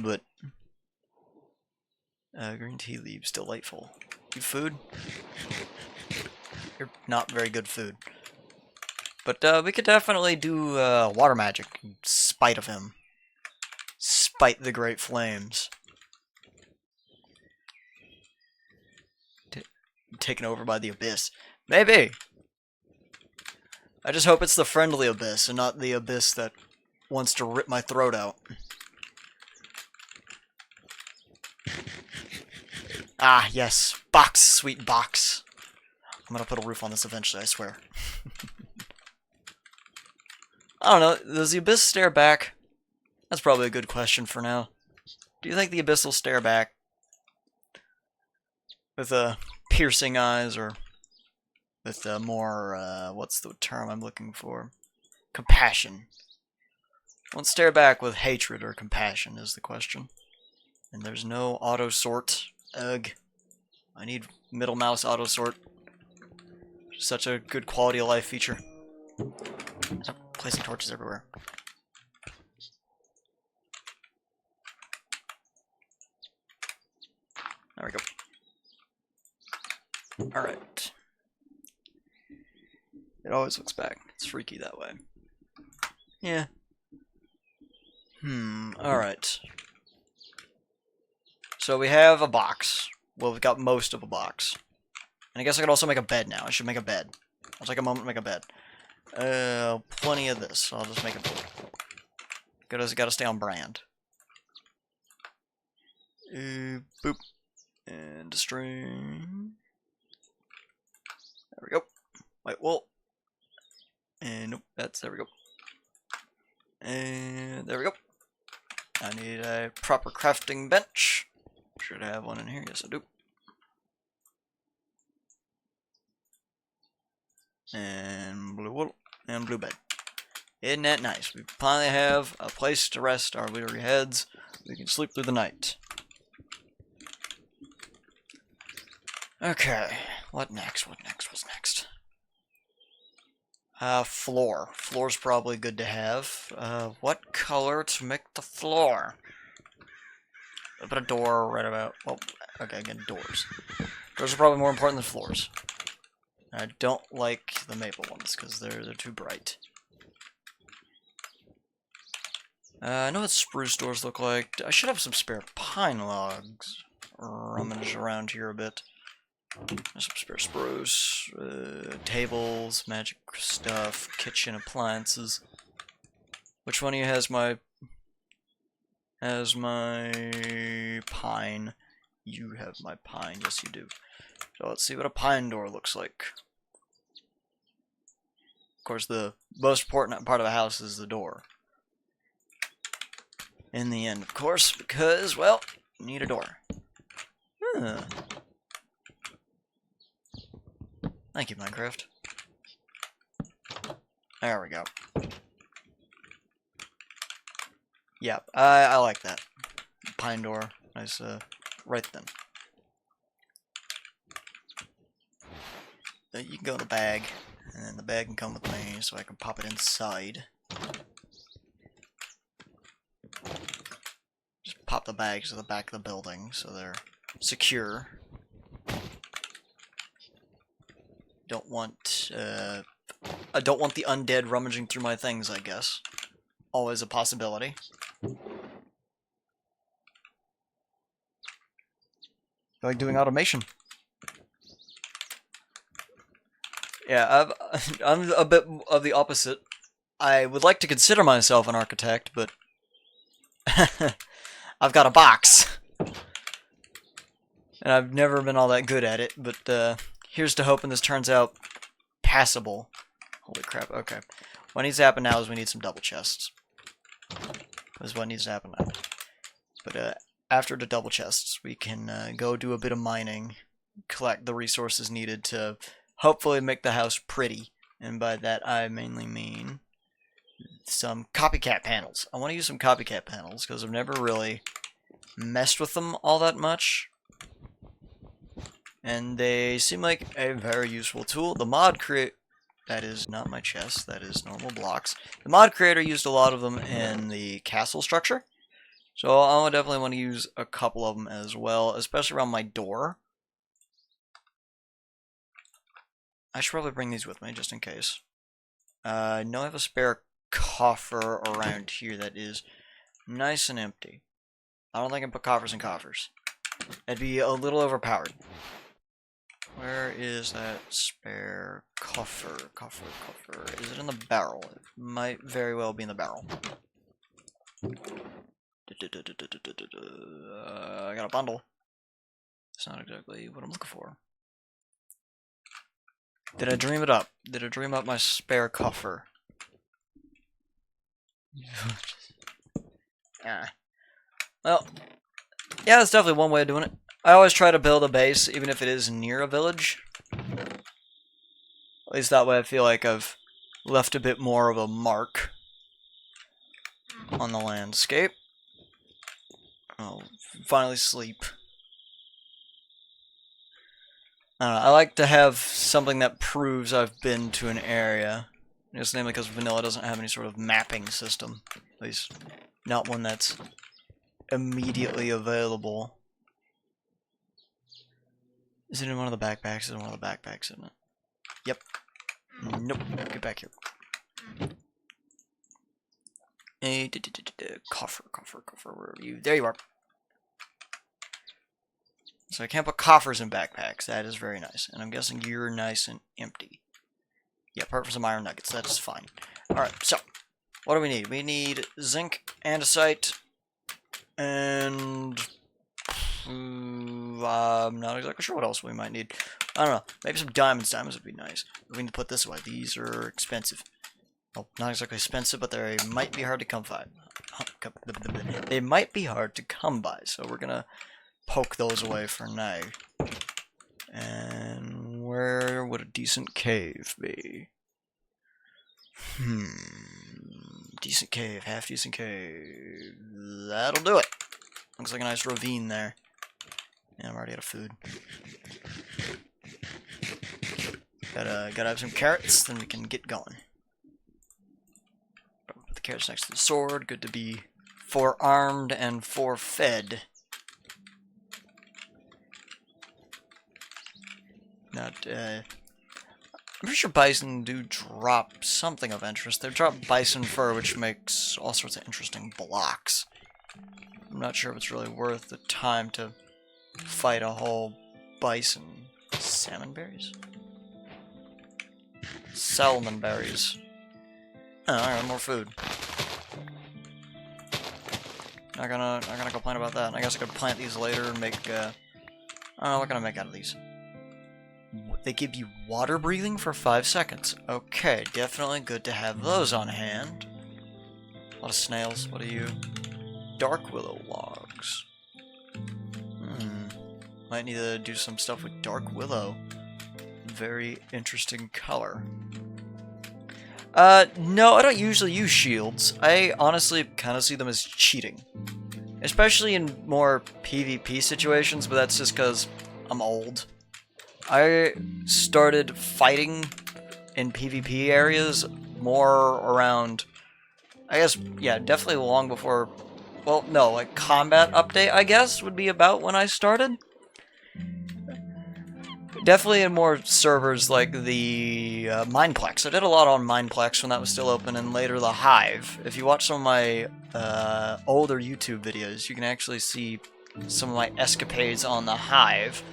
But, green tea leaves, delightful. You food? You're not very good food. But, we could definitely do, water magic in spite of him. Spite the great flames. Taken over by the abyss. Maybe! I just hope it's the friendly abyss and not the abyss that wants to rip my throat out. Ah, yes. Box, sweet box. I'm gonna put a roof on this eventually, I swear. I don't know, does the abyss stare back? That's probably a good question for now. Do you think the abyss will stare back? With, piercing eyes, or with, more, what's the term I'm looking for? Compassion. Won't stare back with hatred or compassion is the question. And there's no auto sort. Ugh. I need middle mouse auto sort. Such a good quality of life feature. Stop placing torches everywhere. There we go. Alright. It always looks back. It's freaky that way. Yeah. Alright. So we have a box. Well, we've got most of a box. And I guess I could also make a bed now. I should make a bed. I'll take a moment to make a bed. Plenty of this. So I'll just make a bed. Gotta stay on brand. Boop. And a string. There we go. White wool. And nope, there we go. And there we go. I need a proper crafting bench. Should I have one in here? Yes, I do. And blue wool. And blue bed. Isn't that nice? We finally have a place to rest our weary heads. We can sleep through the night. Okay, what next? What next? What's next? Floor. Floor's probably good to have. What color to make the floor? I'll put a door right about... Well, okay, again, doors. Doors are probably more important than floors. I don't like the maple ones, because they're too bright. I know what spruce doors look like. I should have some spare pine logs. Rummage around here a bit. There's some spare spruce, tables, magic stuff, kitchen appliances. Which one of you has my pine? You have my pine, yes you do. So let's see what a pine door looks like. Of course, the most important part of a house is the door. In the end, of course, because, well, you need a door. Thank you, Minecraft. There we go. Yeah, I like that. Pine door. Nice, right then. You can go in the bag, and then the bag can come with me, so I can pop it inside. Just pop the bags to the back of the building, so they're secure. Don't want, I don't want the undead rummaging through my things, I guess. Always a possibility. I like doing automation. Yeah, I'm a bit of the opposite. I would like to consider myself an architect, but I've got a box. And I've never been all that good at it, but here's to hoping this turns out passable. Holy crap, okay. What needs to happen now is we need some double chests. That's what needs to happen now. But after the double chests, we can go do a bit of mining, collect the resources needed to hopefully make the house pretty. And by that I mainly mean some copycat panels. I want to use some copycat panels because I've never really messed with them all that much. And they seem like a very useful tool. The mod create... That is not my chest, that is normal blocks. The mod creator used a lot of them in the castle structure. So I would definitely want to use a couple of them as well, especially around my door. I should probably bring these with me, just in case. I know I have a spare coffer around here that is nice and empty. I don't think I can put coffers in coffers. That'd be a little overpowered. Where is that spare coffer? Coffer. Is it in the barrel? It might very well be in the barrel. I got a bundle. It's not exactly what I'm looking for. Did I dream it up? Did I dream up my spare coffer? Well, yeah, that's definitely one way of doing it. I always try to build a base, even if it is near a village. At least that way I feel like I've left a bit more of a mark on the landscape. I'll finally sleep. I don't know, I like to have something that proves I've been to an area. Just namely because vanilla doesn't have any sort of mapping system. At least, not one that's immediately available. Is it in one of the backpacks? It's in one of the backpacks, isn't it? Yep. Nope. Get back here. Coffer. Where are you? There you are. So I can't put coffers in backpacks. That is very nice. And I'm guessing you're nice and empty. Yeah, apart from some iron nuggets. That is fine. Alright, so. What do we need? We need zinc, andesite, and... I'm not exactly sure what else we might need. I don't know. Maybe some diamonds. Diamonds would be nice. We need to put this away. These are expensive. Well, not exactly expensive, but they might be hard to come by. They might be hard to come by, so we're gonna poke those away for now. And where would a decent cave be? Decent cave, half decent cave. That'll do it. Looks like a nice ravine there. Yeah, I'm already out of food. Gotta have some carrots, then we can get going. Put the carrots next to the sword. Good to be forearmed and forefed. I'm pretty sure bison do drop something of interest. They drop bison fur, which makes all sorts of interesting blocks. I'm not sure if it's really worth the time to fight a whole bison. Salmon berries? Salmon berries. Oh, I got more food. Not gonna complain about that. I guess I could plant these later and make, I don't know what can I make out of these. They give you water breathing for 5 seconds. Okay, definitely good to have those on hand. A lot of snails. What are you? Dark willow logs. Might need to do some stuff with dark willow. Very interesting color. No, I don't usually use shields. I honestly kind of see them as cheating. Especially in more PvP situations, but that's just because I'm old. I started fighting in PvP areas more around, I guess, yeah, definitely long before, well, no, like combat update, I guess, would be about when I started. Definitely in more servers like the Mineplex. I did a lot on Mineplex when that was still open, and later the Hive. If you watch some of my older YouTube videos, you can actually see some of my escapades on the Hive.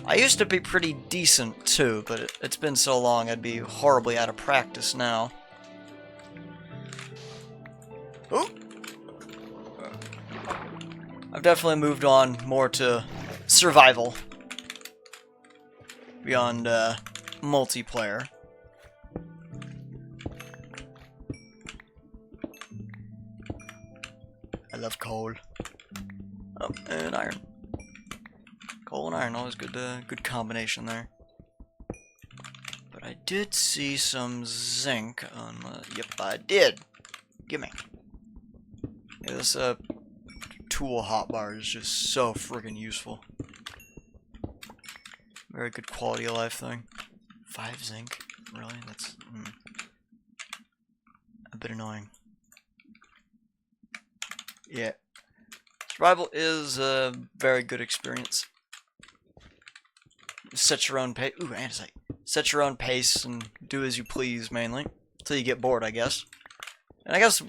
I used to be pretty decent too, but it's been so long I'd be horribly out of practice now. Ooh. I've definitely moved on more to survival beyond multiplayer. I love coal. Oh, and iron. Coal and iron, always good, good combination there. But I did see some zinc on. Yep, I did. Gimme. Yeah, this tool hotbar is just so friggin' useful. Very good quality of life thing. 5 zinc, really? That's a bit annoying. Yeah. Survival is a very good experience. Set your own pace. Ooh, andesite. Set your own pace and do as you please, mainly. Until you get bored, I guess. And I guess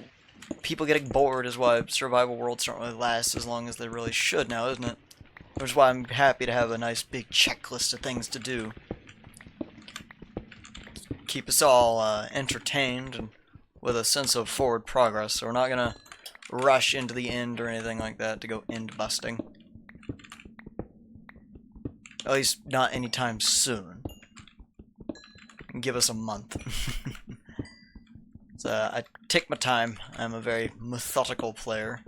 people getting bored is why survival worlds don't really last as long as they really should now, isn't it? Which is why I'm happy to have a nice big checklist of things to do. Keep us all entertained and with a sense of forward progress, so we're not gonna rush into the end or anything like that to go end busting. At least not anytime soon. Give us a month. So I take my time. I'm a very methodical player.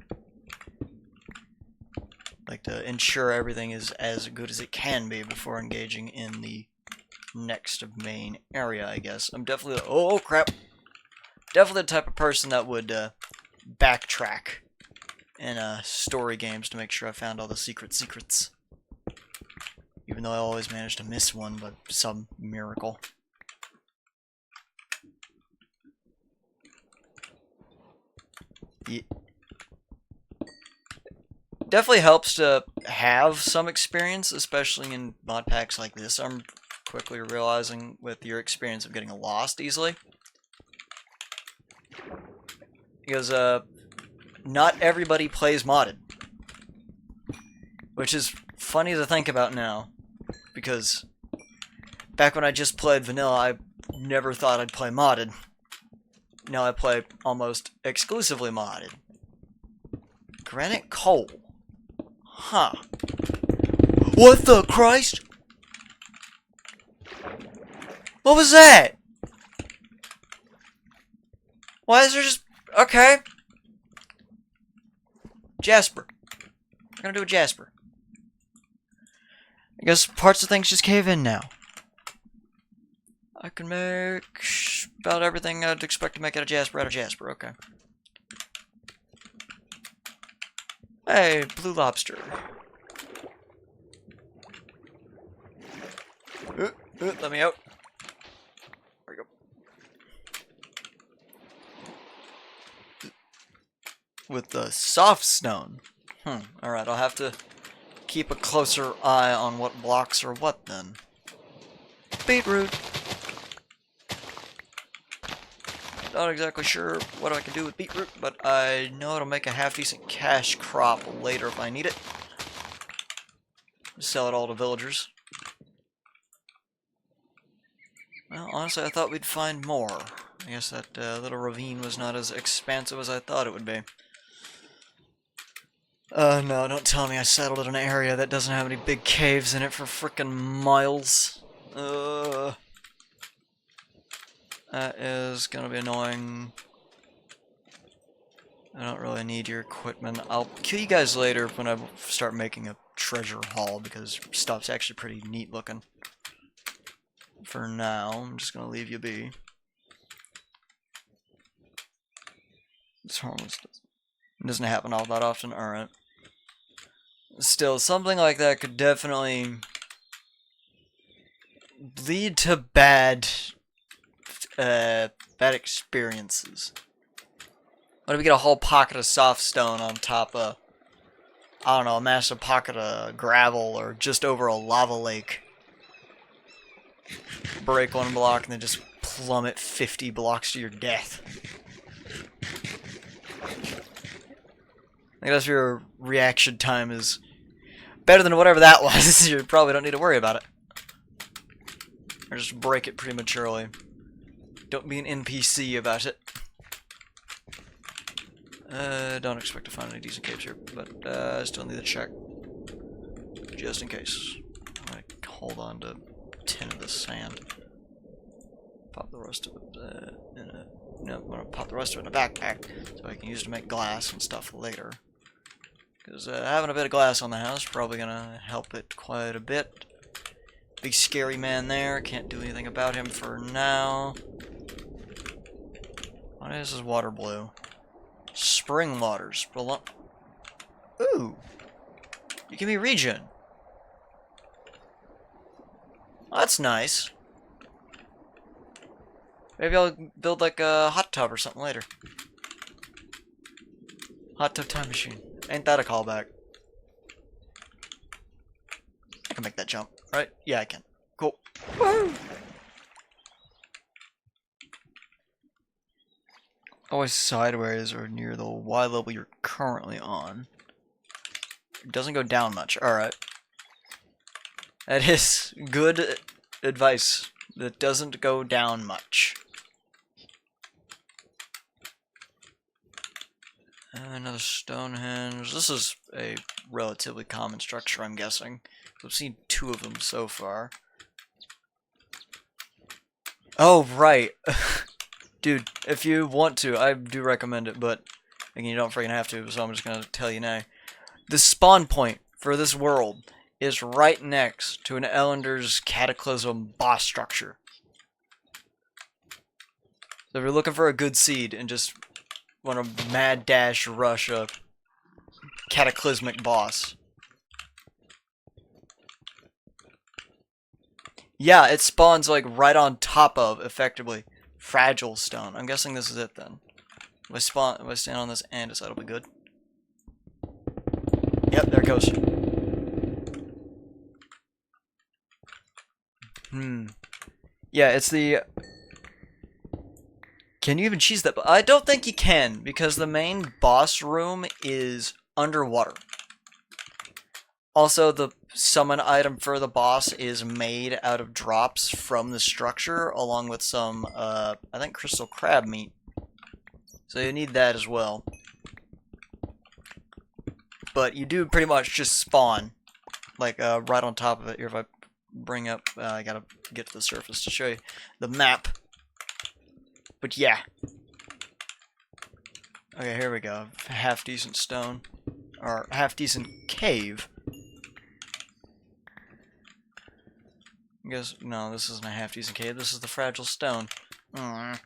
Like to ensure everything is as good as it can be before engaging in the next main area, I guess. I'm definitely, oh crap, definitely the type of person that would backtrack in story games to make sure I found all the secrets. Even though I always manage to miss one by some miracle. Yeah. Definitely helps to have some experience, especially in mod packs like this. I'm quickly realizing with your experience of getting lost easily. Because not everybody plays modded. Which is funny to think about now. Because back when I just played vanilla, I never thought I'd play modded. Now I play almost exclusively modded. Granite coal. Huh. What the Christ? What was that? Why is there just... Okay. Jasper. We're gonna do a Jasper. I guess parts of things just cave in now. I can make about everything I'd expect to make out of Jasper, okay. Hey, blue lobster. Let me out. There we go. With the soft stone. Alright, I'll have to keep a closer eye on what blocks are what then. Beetroot. Not exactly sure what I can do with beetroot, but I know it'll make a half-decent cash crop later if I need it. Sell it all to villagers. Well, honestly, I thought we'd find more. I guess that little ravine was not as expansive as I thought it would be. No, don't tell me I settled in an area that doesn't have any big caves in it for frickin' miles. That is gonna be annoying. I don't really need your equipment. I'll kill you guys later when I start making a treasure haul, because stuff's actually pretty neat looking. For now, I'm just gonna leave you be. It doesn't happen all that often. Alright. Still, something like that could definitely lead to bad experiences. What if we get a whole pocket of soft stone on top of, I don't know, a massive pocket of gravel or just over a lava lake? Break one block and then just plummet 50 blocks to your death. I guess your reaction time is better than whatever that was. You probably don't need to worry about it. Or just break it prematurely. Don't be an NPC about it. Don't expect to find any decent caves here, but I still need to check. Just in case. I'm gonna hold on to 10 of this sand. Pop the rest of it in a... No, I'm gonna pop the rest of it in a backpack so I can use it to make glass and stuff later. Because having a bit of glass on the house is probably gonna help it quite a bit. Big scary man there. Can't do anything about him for now. Why is this water blue? Spring waters. Ooh! You give me regen. Well, that's nice. Maybe I'll build like a hot tub or something later. Hot tub time machine. Ain't that a callback? I can make that jump, right? Yeah, I can. Cool. Woo! Always sideways or near the Y level you're currently on. It doesn't go down much. Alright. That is good advice. That doesn't go down much. Another Stonehenge. This is a relatively common structure, I'm guessing. I've seen 2 of them so far. Oh, right. Dude, if you want to, I do recommend it, but again, you don't freaking have to, so I'm just gonna tell you now. The spawn point for this world is right next to an Ellender's Cataclysm boss structure. So if you're looking for a good seed and just want to mad dash rush a cataclysmic boss. Yeah, it spawns like right on top of, effectively, fragile stone. I'm guessing this is it then. If I stand on this andesite, it'll be good. Yep, there it goes. Yeah, it's the... Can you even cheese that? I don't think you can, because the main boss room is underwater. Also, the summon item for the boss is made out of drops from the structure, along with some, I think, crystal crab meat. So you need that as well. But you do pretty much just spawn, like, right on top of it. Here, if I bring up, I gotta get to the surface to show you the map. But yeah. Okay, here we go. Half decent stone. Or half decent cave. I guess, no, this isn't a half decent cave. This is the fragile stone. I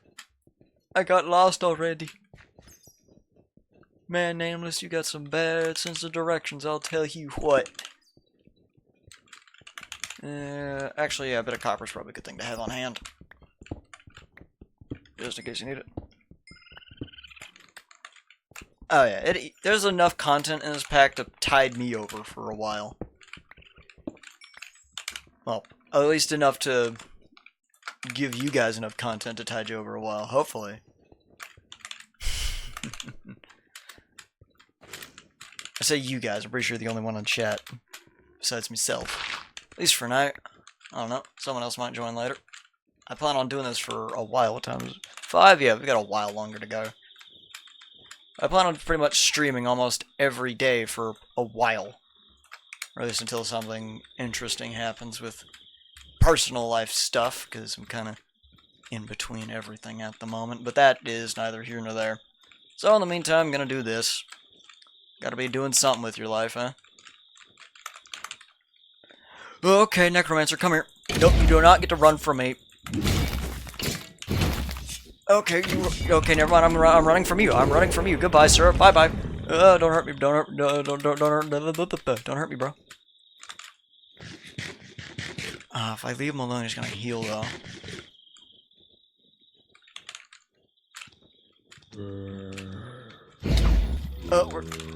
got lost already. Man, Nameless, you got some bad sense of directions, I'll tell you what. Actually, yeah, a bit of copper is probably a good thing to have on hand. Just in case you need it. Oh yeah, there's enough content in this pack to tide me over for a while. Well, at least enough to give you guys enough content to tide you over a while, hopefully. I say you guys, I'm pretty sure you're the only one on chat. Besides myself. At least for now. I don't know, someone else might join later. I plan on doing this for a while. What time is it? 5? Yeah, we got a while longer to go. I plan on pretty much streaming almost every day for a while. Or at least until something interesting happens with personal life stuff, because I'm kind of in between everything at the moment. But that is neither here nor there. So in the meantime, I'm going to do this. Gotta be doing something with your life, huh? Okay, Necromancer, come here. Nope, you do not get to run from me. Okay, okay, never mind. I'm running from you. I'm running from you. Goodbye, sir. Bye bye. Don't hurt me. Don't hurt. Don't hurt me, bro. If I leave him alone, he's gonna heal though.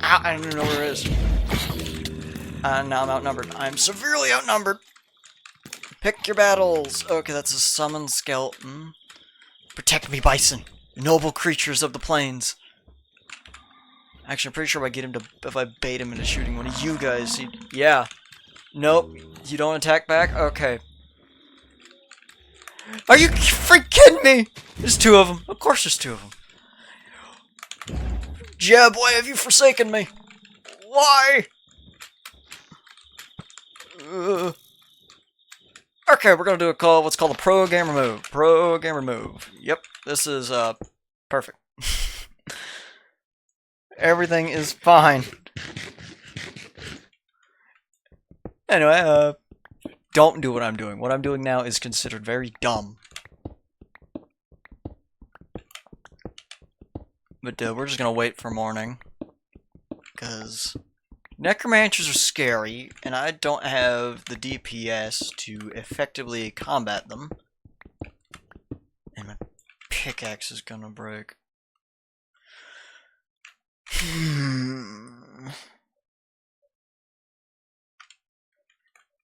I don't even know where it is. Now I'm outnumbered. I'm severely outnumbered. Pick your battles. Okay, that's a summoned skeleton. Protect me, bison. Noble creatures of the plains. Actually, I'm pretty sure if I bait him into shooting one of you guys, yeah. Nope. You don't attack back? Okay. Are you freaking kidding me? There's two of them. Of course there's two of them. Jeb, why have you forsaken me? Why? Okay, we're gonna do what's called a pro gamer move. Pro gamer move. Yep, this is perfect. Everything is fine. Anyway, don't do what I'm doing. What I'm doing now is considered very dumb. But we're just gonna wait for morning. Because necromancers are scary, and I don't have the DPS to effectively combat them. And my pickaxe is gonna break.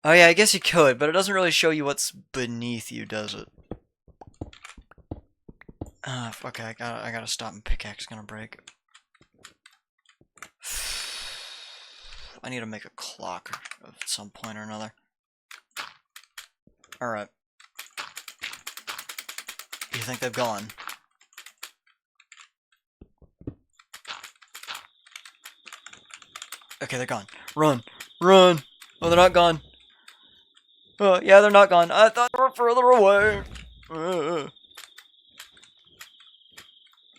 Oh yeah, I guess you could, but it doesn't really show you what's beneath you, does it? Okay, I gotta stop. My pickaxe is gonna break. I need to make a clock at some point or another. Alright. You think they've gone? Okay, they're gone. Run! Run! Oh, they're not gone. Oh, yeah, they're not gone. I thought they were further away.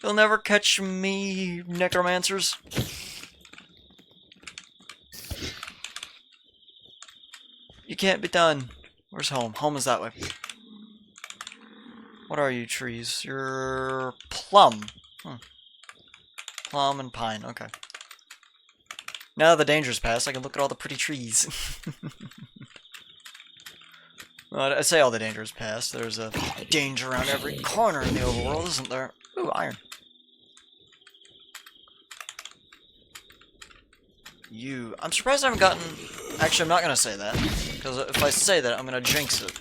You'll never catch me, necromancers. You can't be done. Where's home? Home is that way. What are you, trees? You're plum. Plum and pine. Okay. Now that the danger's passed, I can look at all the pretty trees. Well, I say all the danger is past. There's a danger around every corner in the overworld, isn't there? Ooh, iron. I'm surprised I haven't gotten... Actually, I'm not going to say that. Because if I say that, I'm going to jinx it.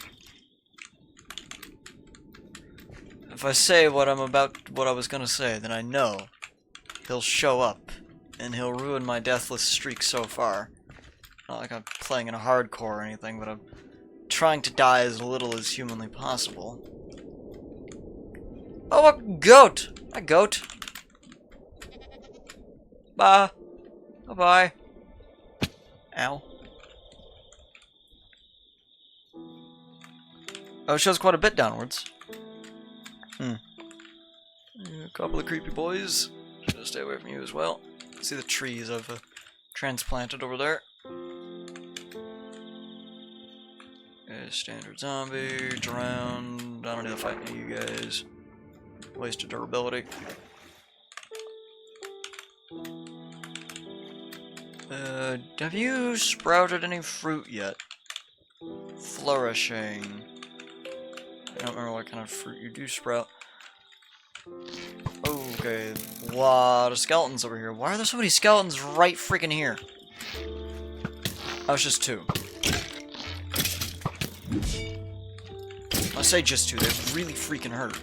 If I say what I was going to say, then I know he'll show up. And he'll ruin my deathless streak so far. Not like I'm playing in a hardcore or anything, but I'm trying to die as little as humanly possible. Oh, a goat! A goat. Bye. Bye-bye. Ow. Oh, it shows quite a bit downwards. A couple of creepy boys. Should stay away from you as well. See the trees I've transplanted over there. Standard zombie, drowned. I don't need to fight any of you guys. Wasted durability. Have you sprouted any fruit yet? Flourishing. I don't remember what kind of fruit you do sprout. Okay, a lot of skeletons over here. Why are there so many skeletons right freaking here? Oh, it's just two. I say just two, they really freaking hurt.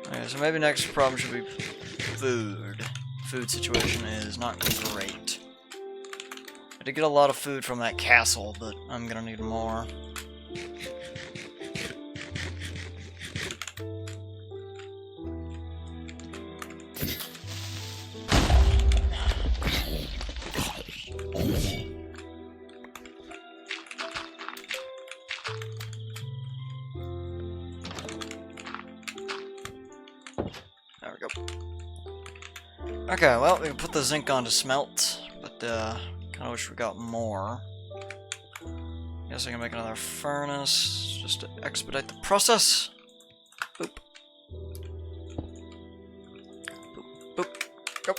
Okay, so maybe next problem should be food. Food situation is not great. I did get a lot of food from that castle, but I'm gonna need more. There we go. Okay, well, we can put the zinc on to smelt, but kind of wish we got more. Guess I can make another furnace just to expedite the process. Boop. Boop. Boop. Go.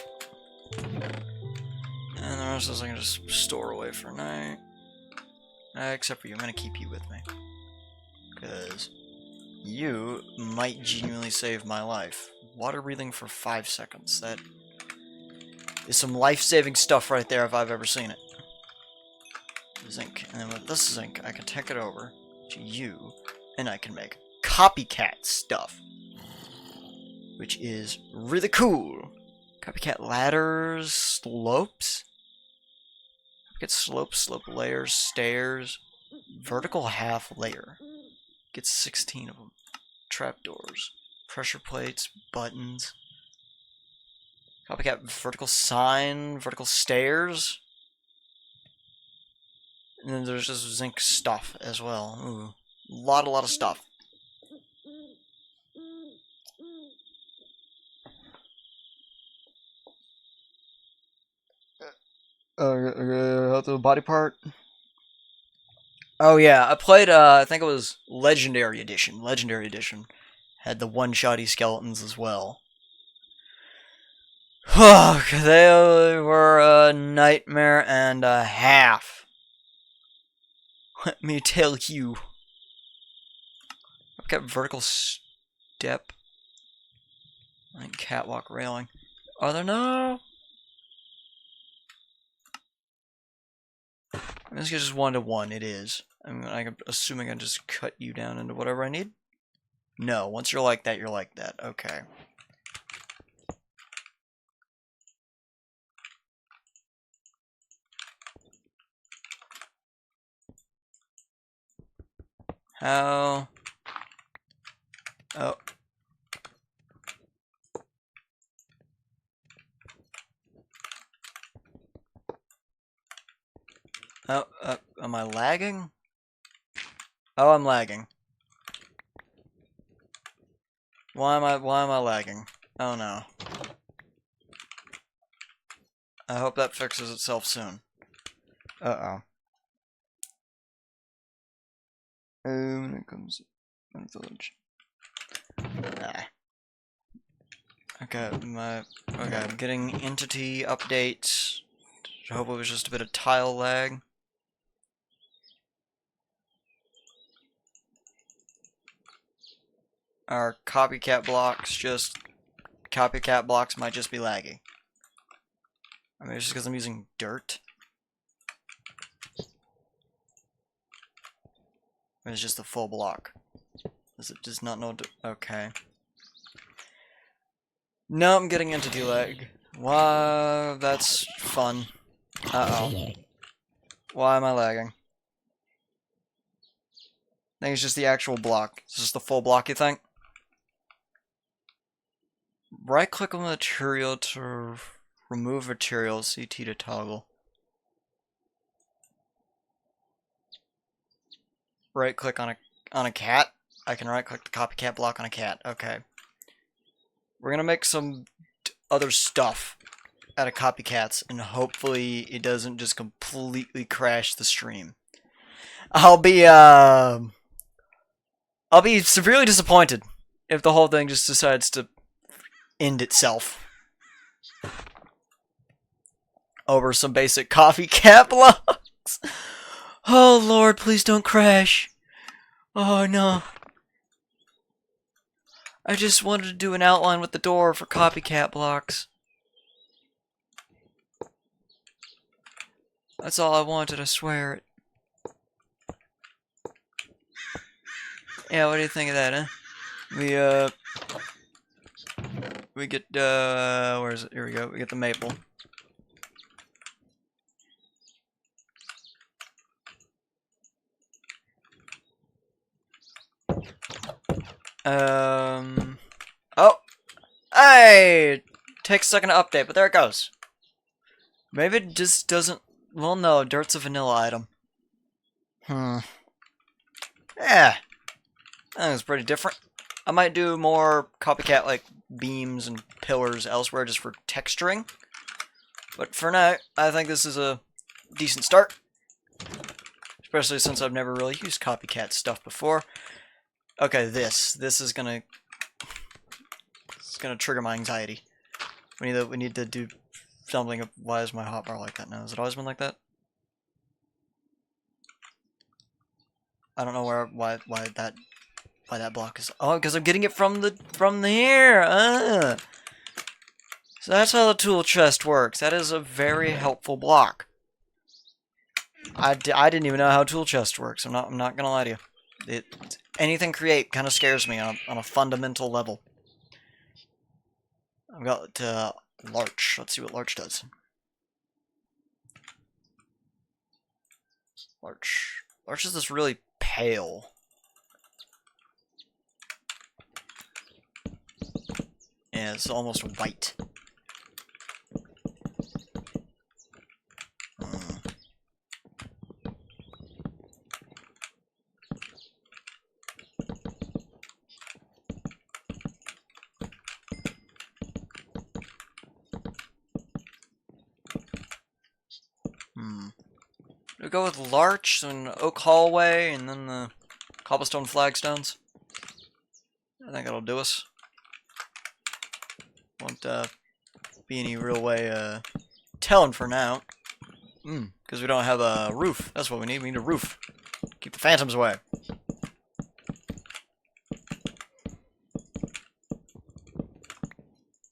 And the rest of this I can just store away for night. Except for you, I'm gonna keep you with me. Because you might genuinely save my life. Water breathing for 5 seconds. That is some life-saving stuff right there if I've ever seen it. Zinc. And then with this zinc, I can take it over to you, and I can make copycat stuff. Which is really cool. Copycat ladders, slopes. Get slopes, slope layers, stairs, vertical half layer. Get 16 of them. Trapdoors, pressure plates, buttons. Copycat vertical sign, vertical stairs. And then there's just zinc stuff as well. Ooh, lot of stuff. The body part. Oh yeah, I played. I think it was Legendary Edition. Legendary Edition had the one-shotty skeletons as well. They were a nightmare and a half. Let me tell you. I've got vertical step and catwalk railing. Are there no? This is just 1-to-1. It is. I'm assuming I just cut you down into whatever I need. No, once you're like that, you're like that. Okay. How? Oh. Oh, am I lagging? Oh, I'm lagging. Why am I lagging? Oh no. I hope that fixes itself soon. Uh-oh. When it comes to village. Nah. Okay, I'm getting entity updates. I hope it was just a bit of tile lag. Our copycat blocks might just be laggy. I mean, it's just because I'm using dirt. Or it's just a full block. Does it just not know okay. No, I'm getting entity lag. Wow, that's fun. Uh-oh. Why am I lagging? I think it's just the actual block. It's just the full block, you think? Right-click on the material to remove material, CT to toggle. Right-click on a cat. I can right-click the copycat block on a cat. Okay. We're gonna make some other stuff out of copycats, and hopefully it doesn't just completely crash the stream. I'll be severely disappointed if the whole thing just decides to end itself over some basic copycat blocks. Oh Lord, please don't crash. Oh no. I just wanted to do an outline with the door for copycat blocks. That's all I wanted, I swear it. Yeah, what do you think of that, huh? We get, where is it? Here we go. We get the maple. Oh! Hey! Takes a second to update, but there it goes. Maybe it just doesn't... Well, no, dirt's a vanilla item. Yeah. I think it's pretty different. I might do more copycat, like, beams and pillars elsewhere just for texturing. But for now, I think this is a decent start. Especially since I've never really used copycat stuff before. Okay, this is gonna trigger my anxiety. We need to do something. Why is my hotbar like that now? Has it always been like that? I don't know why that block is. Oh, because I'm getting it from here. So that's how the tool chest works. That is a very helpful block. I didn't even know how tool chest works. I'm not gonna lie to you. Anything create kind of scares me on a fundamental level. I've got Larch. Let's see what Larch does. Larch is this really pale. Yeah, it's almost white. We go with Larch and Oak Hallway and then the cobblestone flagstones. I think that'll do us. Won't be any real way telling for now. Because we don't have a roof. That's what we need. We need a roof. Keep the phantoms away.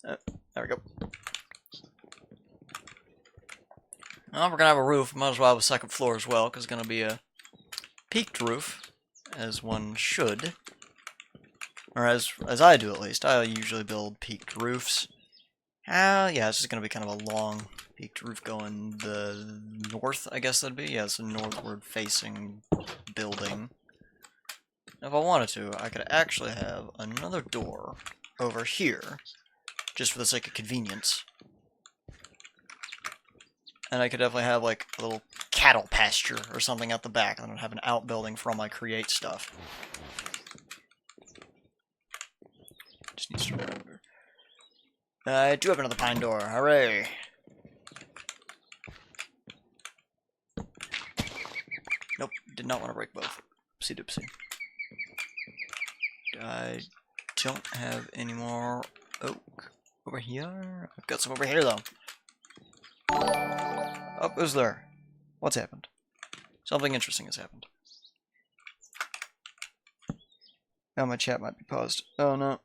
There we go. Well, we're gonna have a roof. Might as well have a second floor as well, because it's gonna be a peaked roof, as one should, or as I do at least. I usually build peaked roofs. Yeah, it's just gonna be kind of a long peaked roof going the north. I guess that'd be. Yeah, it's a northward facing building. If I wanted to, I could actually have another door over here, just for the sake of convenience. And I could definitely have like a little cattle pasture or something at the back. I don't have an outbuilding for all my create stuff. Just needs to remember. I do have another pine door. Hooray! Nope, did not want to break both. Oopsie doopsie. I don't have any more oak over here. I've got some over here though. Oh, who's there? What's happened? Something interesting has happened. Now my chat might be paused. Oh no.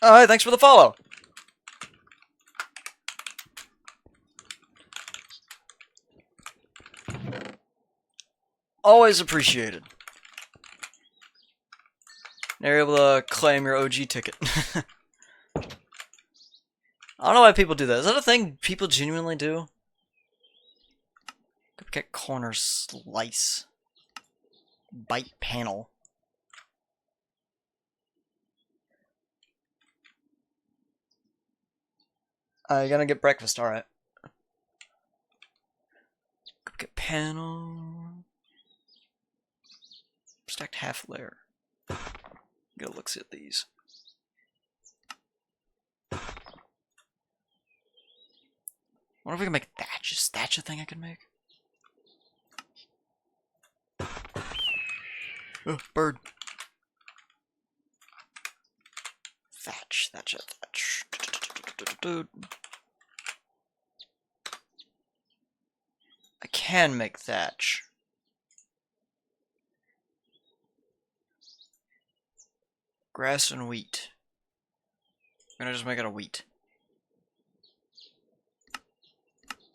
Alright, thanks for the follow! Always appreciated. Now you're able to claim your OG ticket. I don't know why people do that. Is that a thing people genuinely do? Get corner slice. Bite panel. You're gonna get breakfast, alright. Get panel. Stacked half layer. Get a look at these. Wonder if we can make thatch. Is thatch a thing I can make? Oh, bird. Thatch. I can make thatch. Grass and wheat. I'm gonna just make it a wheat.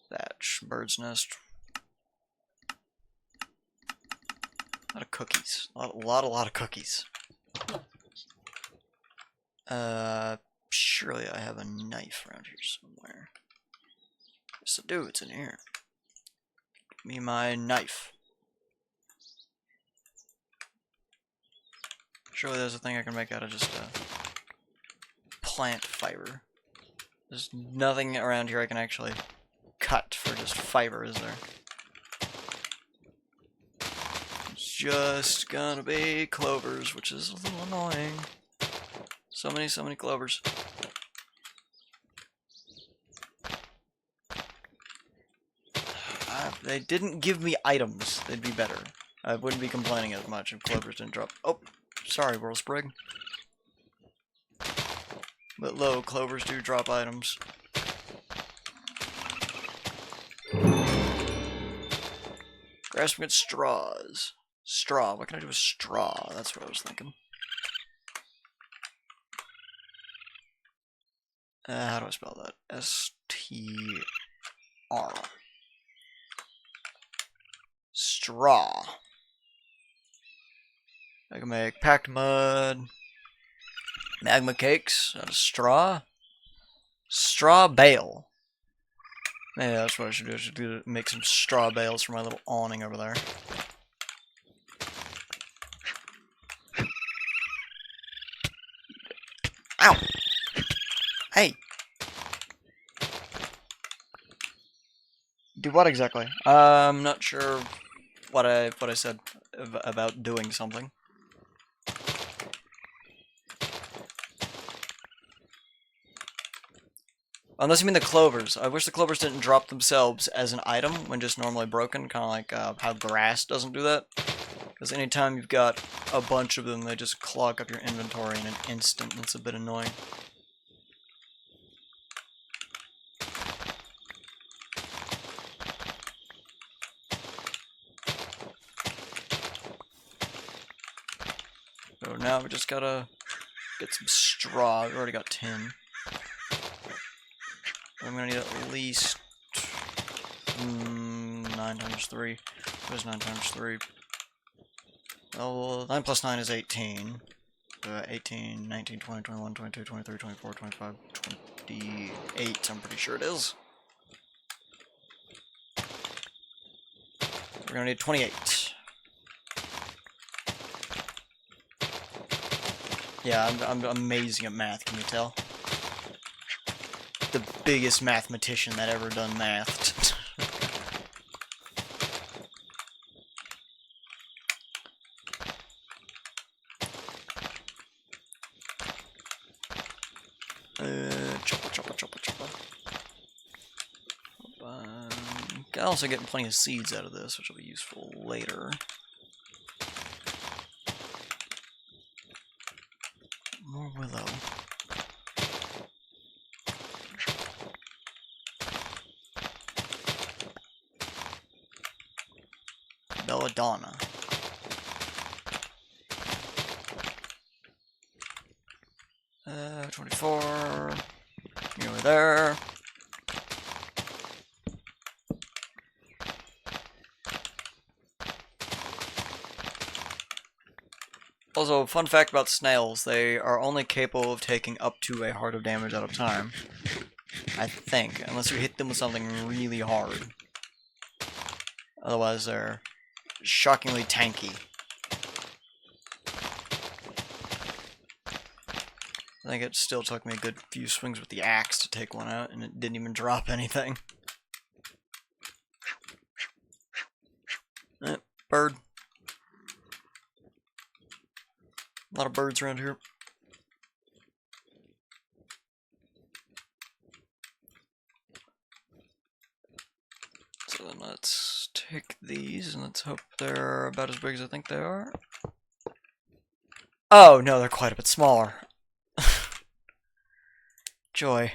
Thatch, bird's nest. A lot of cookies. A lot of cookies. Surely I have a knife around here somewhere. Yes, I do. It's in here. Give me my knife. Surely there's a thing I can make out of just plant fiber. There's nothing around here I can actually cut for just fiber, is there? It's just gonna be clovers, which is a little annoying. So many clovers. they didn't give me items, they'd be better. I wouldn't be complaining as much if clovers didn't drop. Oh, sorry, Whirl Sprig. But low, clovers do drop items. Grasping at straws. Straw. What can I do with straw? That's what I was thinking. How do I spell that? S-T-R. Straw. I can make packed mud. Magma cakes out of straw. Straw bale. Maybe that's what I should do. I should make some straw bales for my little awning over there. Ow! Hey! Do what exactly? I'm not sure what I said about doing something. Unless you mean the clovers. I wish the clovers didn't drop themselves as an item when just normally broken, kind of like how grass doesn't do that. Because anytime you've got a bunch of them, they just clog up your inventory in an instant, and it's a bit annoying. So now we just gotta get some straw. We've already got 10. I'm gonna need at least 9 times 3. What is 9 times 3? Oh, 9 plus 9 is 18. 18, 19, 20, 21, 22, 23, 24, 25, 28, I'm pretty sure it is. We're gonna need 28. Yeah, I'm amazing at math, can you tell? The biggest mathematician that ever done math. Chopper. Can also get plenty of seeds out of this, which will be useful later. More willow. Belladonna. 24. You're over there. Also, fun fact about snails, they are only capable of taking up to a heart of damage at a time. I think, unless you hit them with something really hard. Otherwise, they're shockingly tanky. I think it still took me a good few swings with the axe to take one out, and it didn't even drop anything. Bird. A lot of birds around here. So then let's take these, and let's hope they're about as big as I think they are. Oh, no, they're quite a bit smaller. Joy.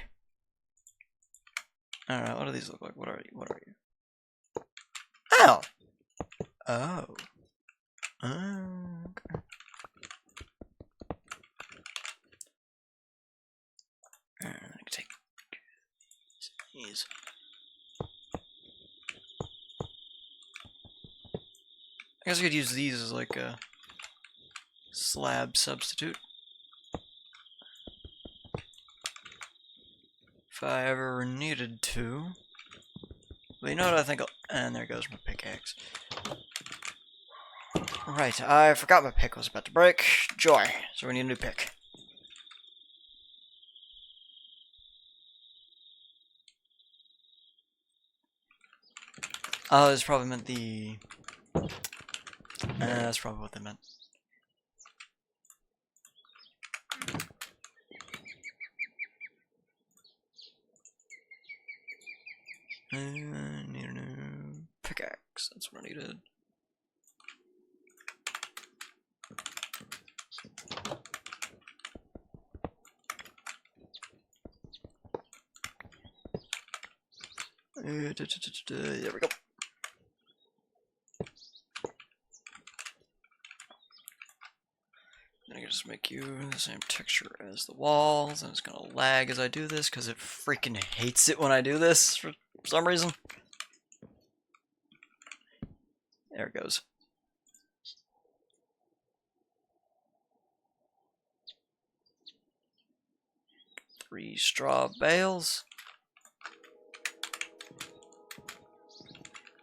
Alright, what do these look like? What are you? What are you? Ow! Oh. Okay. I can take these. I guess I could use these as like a slab substitute. If I ever needed to. But you know what I think and there goes my pickaxe. Right, I forgot my pick was about to break. Joy. So we need a new pick. Oh, this probably meant the... that's probably what they meant. Need a new pickaxe. That's what I needed. There we go. I'm gonna just make you the same texture as the walls, and it's gonna lag as I do this because it freaking hates it when I do this for some reason. There it goes. Three straw bales.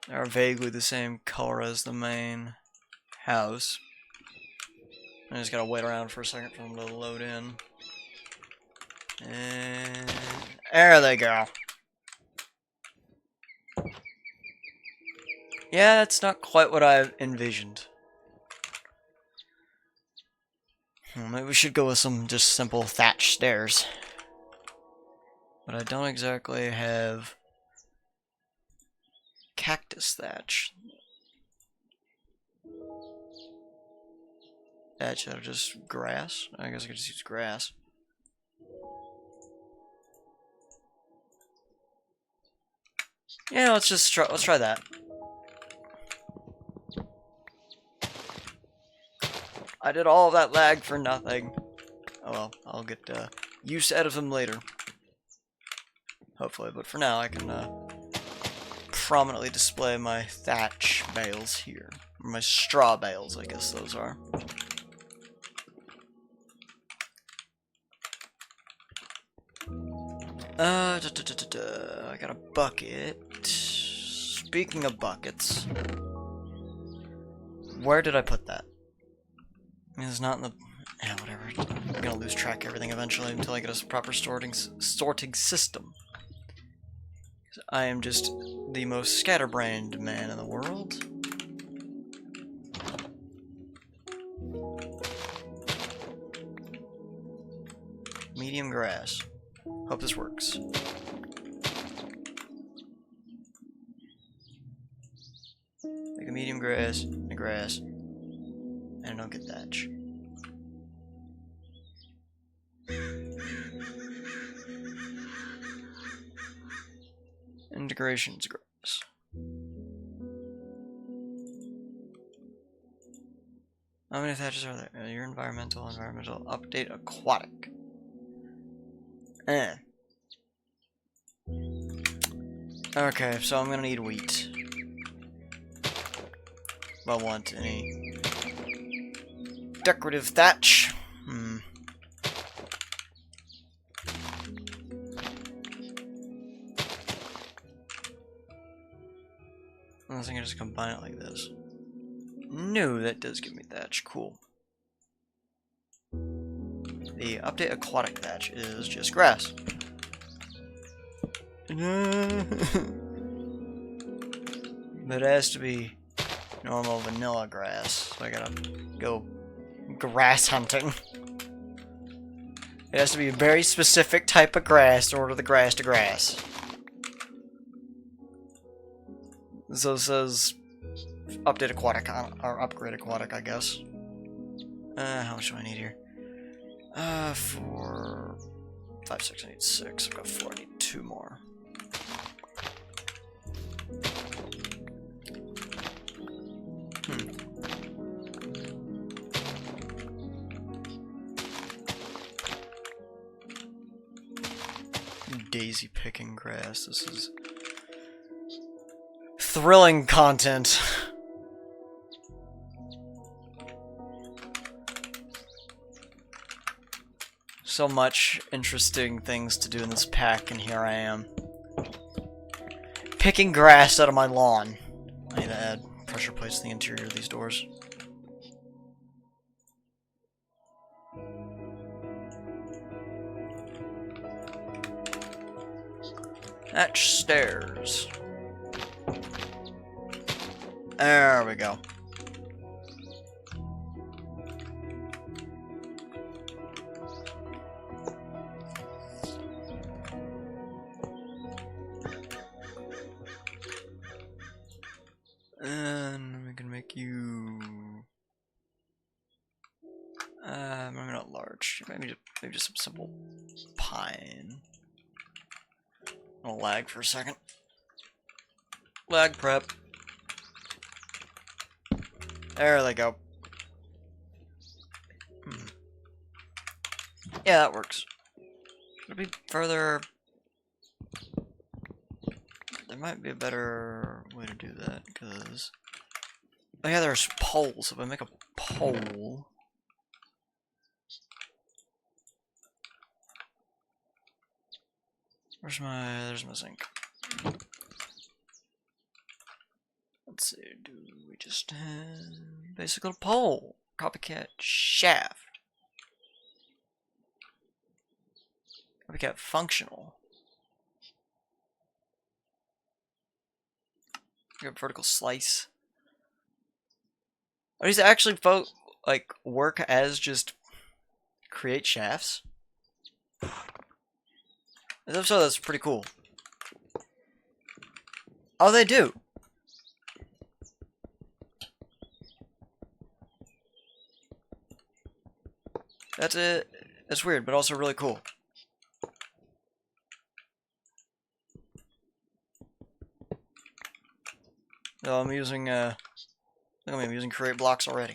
They're vaguely the same color as the main house. I just gotta wait around for a second for them to load in. And there they go. Yeah, that's not quite what I envisioned. Maybe we should go with some just simple thatch stairs. But I don't exactly have cactus thatch. Thatch out of just grass? I guess I could just use grass. Yeah, let's try that. I did all of that lag for nothing. Oh well, I'll get use out of them later. Hopefully, but for now I can prominently display my thatch bales here. Or my straw bales, I guess those are. I got a bucket. Speaking of buckets, where did I put that? It's not in the... yeah, whatever. I'm gonna lose track of everything eventually until I get a proper sorting system. I am just the most scatterbrained man in the world. Medium grass. Hope this works. Make a medium grass, and I don't get thatch. Integrations grass. How many thatches are there? Your environmental, update aquatic. Okay, so I'm gonna need wheat. If I want any decorative thatch. Unless I can just combine it like this. No, that does give me thatch. Cool. The update aquatic thatch is just grass. But it has to be normal vanilla grass, so I gotta go grass hunting. It has to be a very specific type of grass in order the grass to grass. So it says update aquatic, or upgrade aquatic, I guess. How much do I need here? 4, 5, 6, I need 6. I've got 4, I need 2 more. Daisy picking grass. This is thrilling content. So much interesting things to do in this pack, and here I am. Picking grass out of my lawn. I need to add pressure plates to the interior of these doors. Thatch stairs. There we go. And we can make you maybe not large. Maybe just some simple pine. I'll lag for a second. Lag prep. There they go. Yeah, that works. Should it be further? There might be a better way to do that, because... Oh yeah, there's poles. If I make a pole... There's my zinc. Let's see, do we just have basic little pole? Copycat shaft. Copycat functional. You have vertical slice. Are these actually like work as just create shafts? If so, that's pretty cool. Oh, they do. That's it. That's weird, but also really cool. So I'm using look at me, I'm using create blocks already.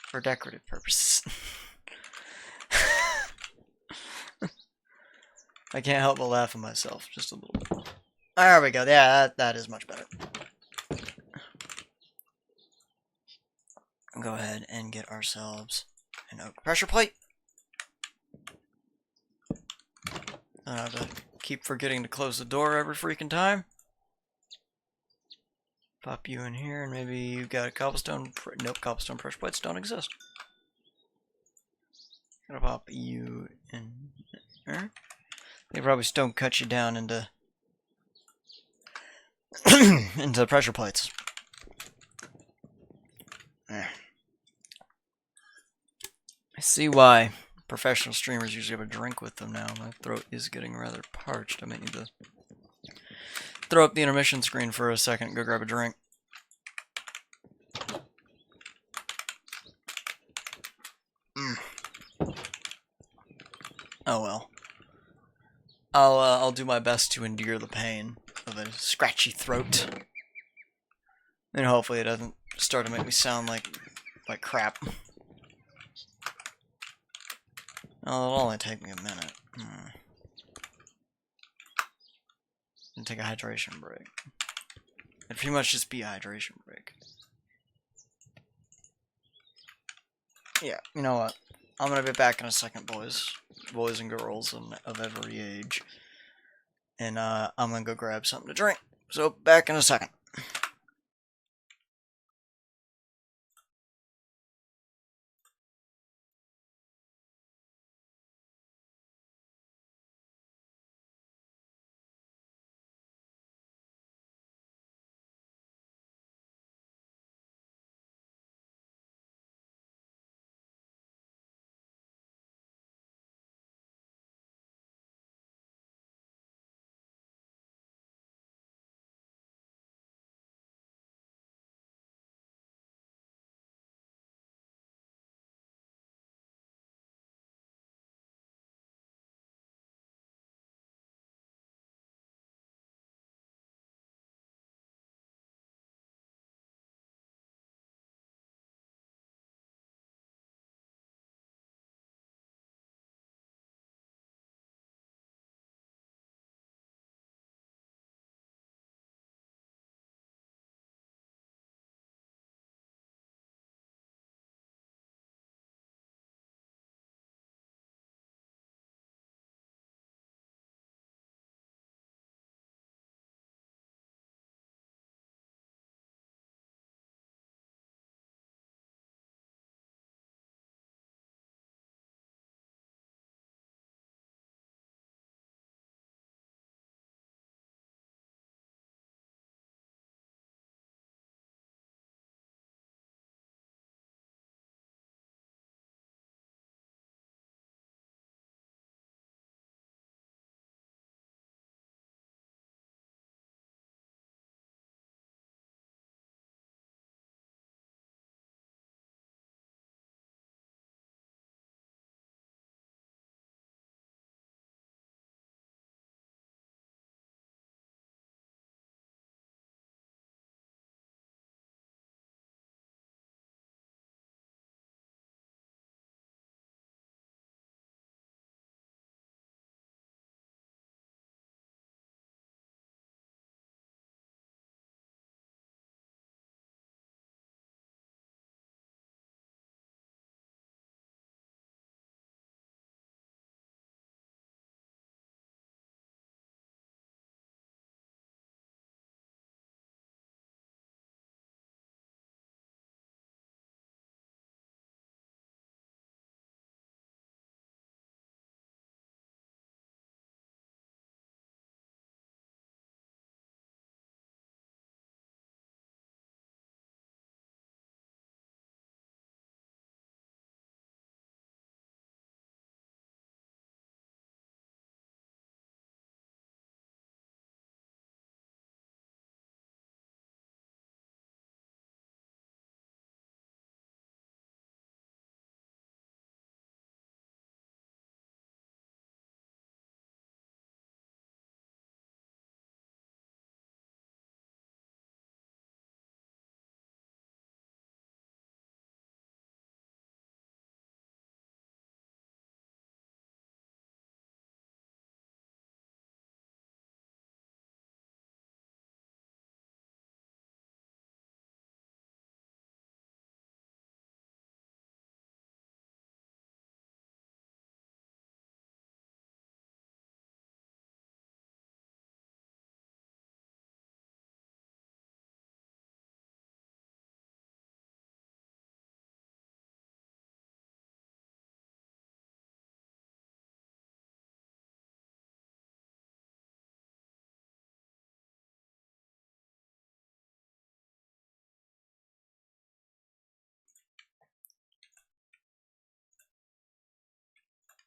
For decorative purposes. I can't help but laugh at myself just a little bit. There we go. Yeah, that is much better. Go ahead and get ourselves an oak pressure plate. I have to keep forgetting to close the door every freaking time. Pop you in here, and maybe you got a cobblestone. Nope, cobblestone pressure plates don't exist. Gonna pop you in there. They probably stone cut you down into into pressure plates. There. I see why professional streamers usually have a drink with them now. My throat is getting rather parched. I might need to throw up the intermission screen for a second and go grab a drink. Oh well. I'll do my best to endure the pain of a scratchy throat. And hopefully it doesn't start to make me sound like crap. Oh, it'll only take me a minute. And take a hydration break. It'd pretty much just be a hydration break. Yeah, you know what? I'm gonna be back in a second, boys and girls of every age. And I'm gonna go grab something to drink. So back in a second.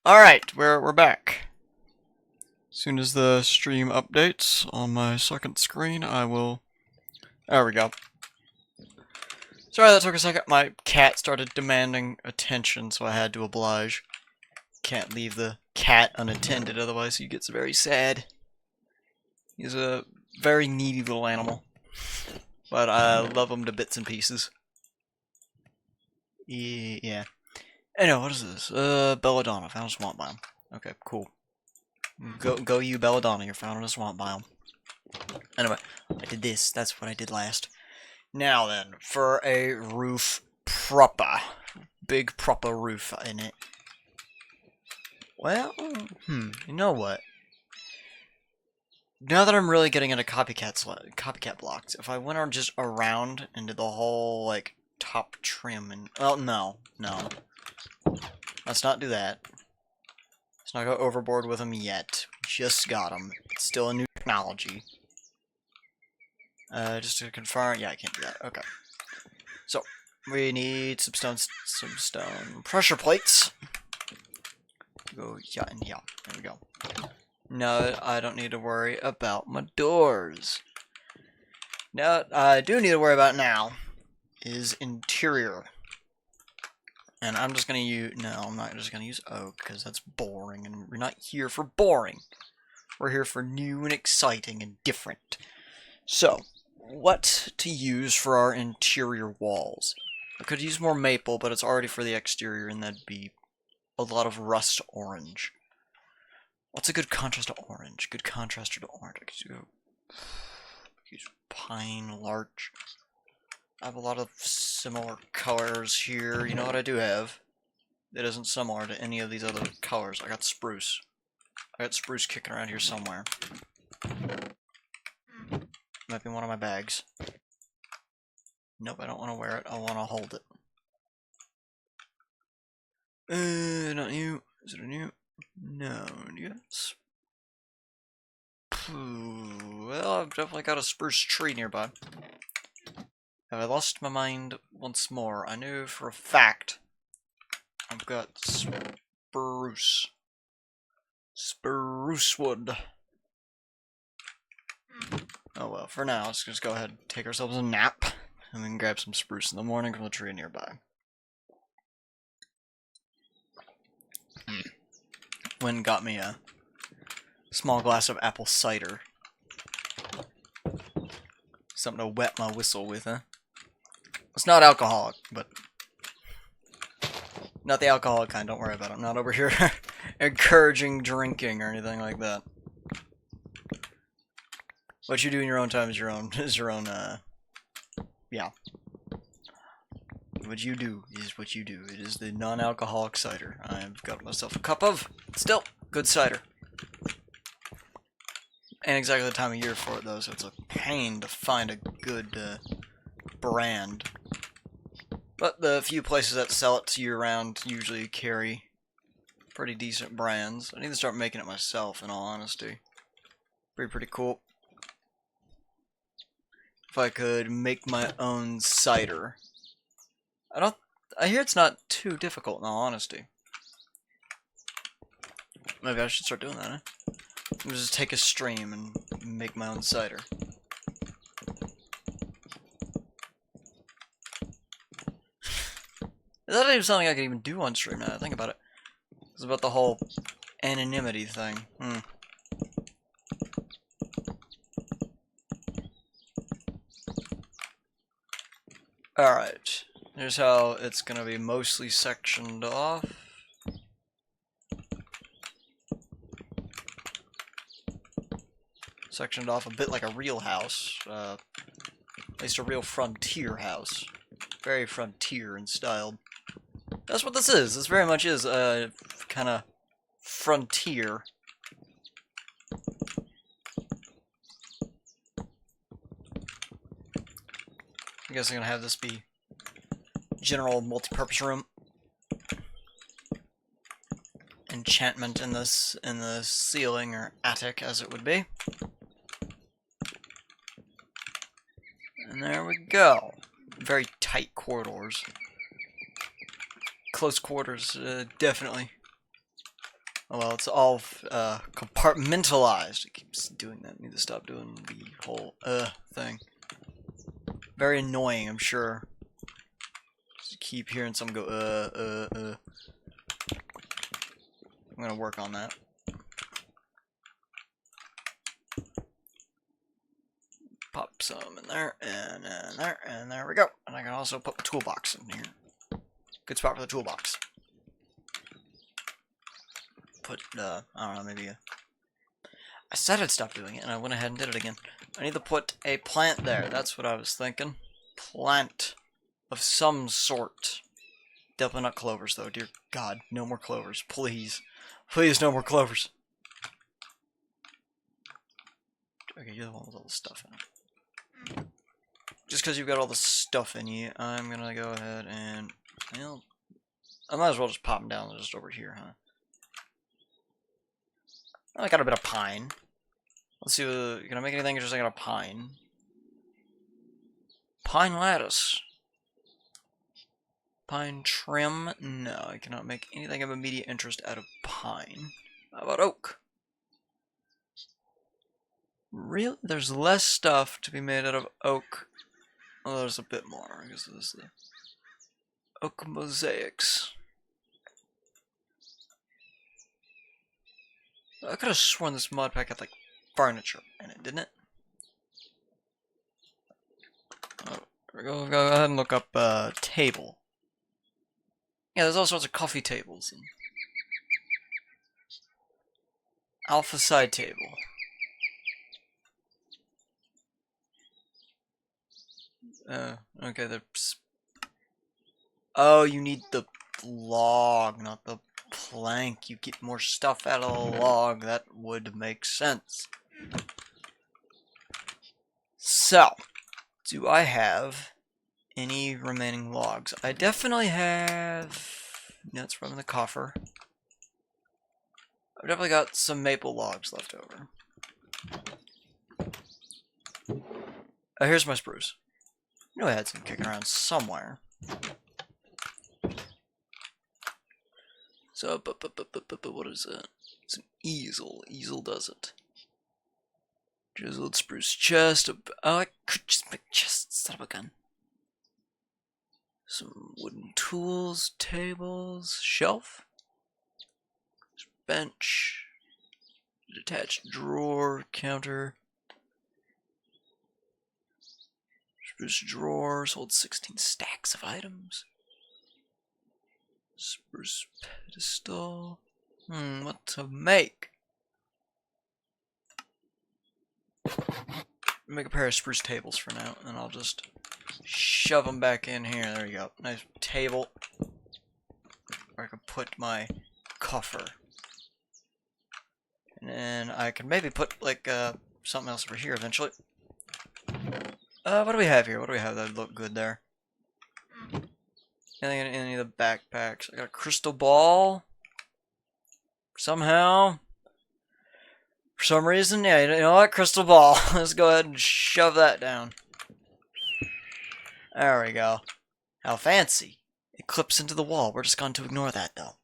Alright, we're back. As soon as the stream updates on my second screen, I will... There we go. Sorry that took a second. My cat started demanding attention, so I had to oblige. Can't leave the cat unattended, otherwise he gets very sad. He's a very needy little animal. But I love him to bits and pieces. Yeah. Anyway, what is this? Belladonna, found a swamp biome. Okay, cool. Go you Belladonna, you're found in a swamp biome. Anyway, I did this, that's what I did last. Now then, for a roof proper. Big proper roof in it. Well, you know what? Now that I'm really getting into copycat blocks, if I went on just around and did the whole, like, top trim and... Oh, no. Let's not do that. Let's not go overboard with them yet. Just got them. It's still a new technology. Just to confirm... Yeah, I can't do that. Okay. So, we need some stone pressure plates. Go yeah and yeah. There we go. No, I don't need to worry about my doors. Now, what I do need to worry about now is interior. And I'm just gonna use... No, I'm not just gonna use oak, because that's boring, and we're not here for boring. We're here for new and exciting and different. So, what to use for our interior walls? I could use more maple, but it's already for the exterior, and that'd be a lot of rust orange. What's a good contrast to orange? Good contraster to orange. I could use pine, larch. I have a lot of similar colors here. You know what I do have that isn't similar to any of these other colors? I got spruce. I got spruce kicking around here somewhere. Might be in one of my bags. Nope, I don't want to wear it. I want to hold it. Not you. Is it a new? No, yes. Well, I've definitely got a spruce tree nearby. Have I lost my mind once more? I knew for a fact I've got spruce. Spruce wood. Oh well, for now, let's just go ahead and take ourselves a nap, and then grab some spruce in the morning from the tree nearby. Went and got me a small glass of apple cider. Something to wet my whistle with, huh? It's not alcoholic, but... Not the alcoholic kind, don't worry about it. I'm not over here encouraging drinking or anything like that. What you do in your own time is your own, yeah. What you do is what you do. It is the non-alcoholic cider. I've got myself a cup of, still, good cider. Ain't exactly the time of year for it, though, so it's a pain to find a good, brand. But the few places that sell it year-round usually carry pretty decent brands. I need to start making it myself, in all honesty. Pretty cool. If I could make my own cider. I hear it's not too difficult, in all honesty. Maybe I should start doing that, huh? I'll just take a stream and make my own cider. Is that even something I could even do on stream now that I think about it? It's about the whole anonymity thing. Alright. Here's how it's gonna be mostly sectioned off. Sectioned off a bit like a real house. At least a real frontier house. Very frontier in style. That's what this is. This very much is a kind of frontier. I guess I'm gonna have this be general multi-purpose room. Enchantment in the ceiling or attic, as it would be. And there we go. Very tight corridors. Close quarters, definitely. Oh well, it's all compartmentalized. It keeps doing that. I need to stop doing the whole thing. Very annoying, I'm sure. Just keep hearing someone go I'm gonna work on that. Pop some in there, and there, and there we go. And I can also put the toolbox in here. Good spot for the toolbox. Put, I don't know, maybe I said I'd stop doing it, and I went ahead and did it again. I need to put a plant there. That's what I was thinking. Plant of some sort. Definitely not clovers, though. Dear God, no more clovers. Please. Please, no more clovers. Okay, you're the one with all the stuff in it. Just because you've got all the stuff in you, I'm gonna go ahead and... Well, I might as well just pop them down just over here, huh? Oh, I got a bit of pine. Let's see, can I make anything interesting out of pine? Pine lattice. Pine trim? No, I cannot make anything of immediate interest out of pine. How about oak? Really? There's less stuff to be made out of oak. Oh, there's a bit more. I guess this is the oak mosaics. I could have sworn this mod pack had like furniture in it, didn't it? Oh, there we go. Go ahead and look up table. Yeah, there's all sorts of coffee tables and alpha side table. Okay, there's... Oh, you need the log, not the plank. You get more stuff out of the log. That would make sense. So, do I have any remaining logs? I definitely have... Nuts from the coffer. I've definitely got some maple logs left over. Oh, here's my spruce. I knew I had some kicking around somewhere. So, but what is that? It's an easel. Easel does it. Chiseled spruce chest. Oh, I could just make chests instead of a gun. Some wooden tools, tables, shelf, bench, detached drawer, counter. Spruce drawers hold 16 stacks of items. Spruce pedestal. What to make? Make a pair of spruce tables for now, and I'll just shove them back in here. There you go. Nice table. Where I can put my coffer. And then I can maybe put like something else over here eventually. What do we have here? What do we have that would look good there? Anything in any of the backpacks? I got a crystal ball. Somehow. For some reason, yeah, you know what? Crystal ball. Let's go ahead and shove that down. There we go. How fancy. It clips into the wall. We're just going to ignore that, though.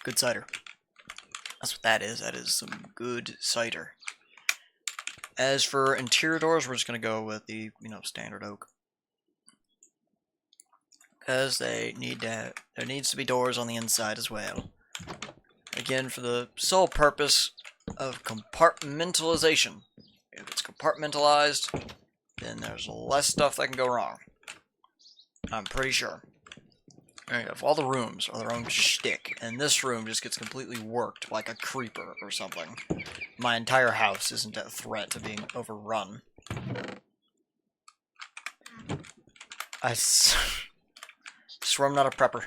Good cider. That's what that is. That is some good cider. As for interior doors, we're just going to go with the, standard oak. Because there needs to be doors on the inside as well. Again, for the sole purpose of compartmentalization. If it's compartmentalized, then there's less stuff that can go wrong. I'm pretty sure. If all the rooms are their own shtick, and this room just gets completely worked like a creeper or something, my entire house isn't a threat to being overrun. I swear I'm not a prepper.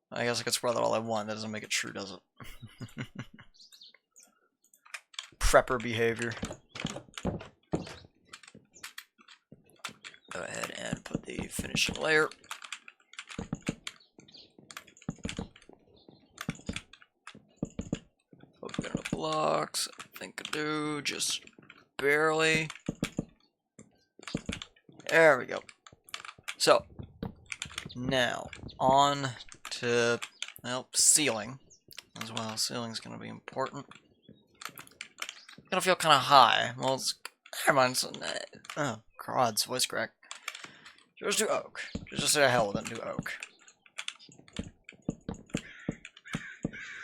I guess I could swear that all I want. That doesn't make it true, does it? Prepper behavior. Go ahead and put the finishing layer. Open up blocks. I think I do. Just barely. There we go. So, now, on to, well, ceiling as well. Ceiling's gonna be important. Gonna feel kind of high. Well, it's, never mind. Oh, Crod's voice crack. Just do oak. Just say hell with it, do oak.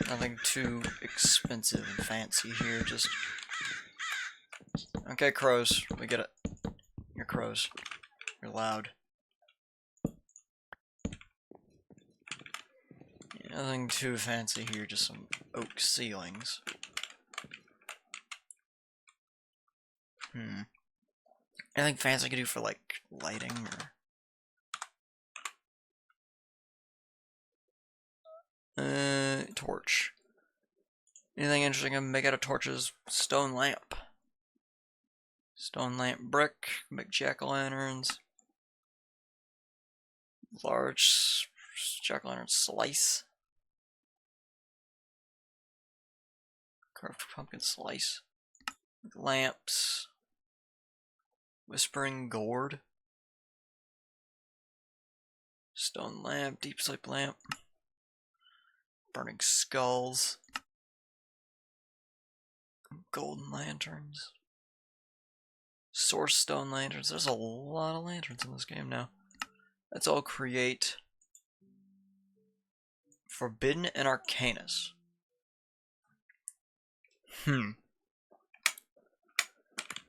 Nothing too expensive and fancy here, just... Okay, crows. We get it. You're crows. You're loud. Yeah, nothing too fancy here, just some oak ceilings. Anything fancy I could do for, like, lighting, or... torch. Anything interesting I can make out of torches? Stone lamp. Stone lamp brick, make jack-o'-lanterns. Large jack-o'-lantern slice. Carved pumpkin slice. Lamps. Whispering gourd. Stone lamp, deep sleep lamp. Burning skulls. Golden lanterns. Source stone lanterns. There's a lot of lanterns in this game now. Let's all create Forbidden and Arcanus. Maybe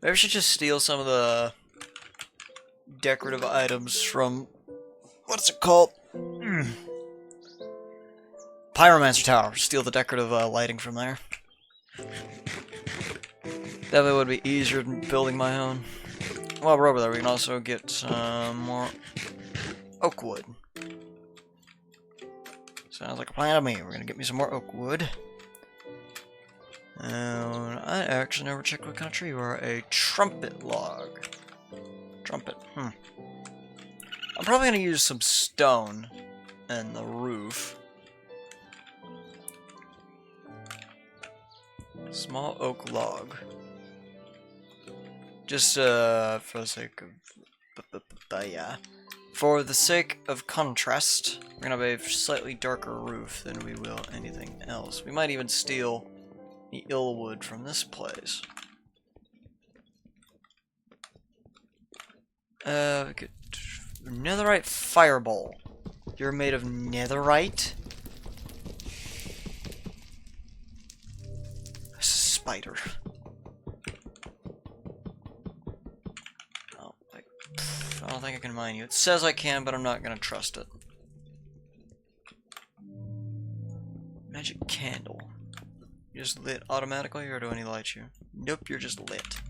I should just steal some of the decorative items from, what's it called? Pyromancer Tower. Steal the decorative lighting from there. Definitely would be easier than building my own. While we're over there, we can also get some more oak wood. Sounds like a plan to me. We're gonna get me some more oak wood. I actually never checked what kind of tree you are. A trumpet log. Trumpet. I'm probably gonna use some stone in the roof. Small oak log. Just for the sake of yeah. For the sake of contrast, we're gonna have a slightly darker roof than we will anything else. We might even steal the ill wood from this place. We could netherite fireball. You're made of netherite? Spider. Oh, I don't think I can mine you. It says I can, but I'm not gonna trust it. Magic candle. You just lit automatically, or do I need to light you? Nope, you're just lit.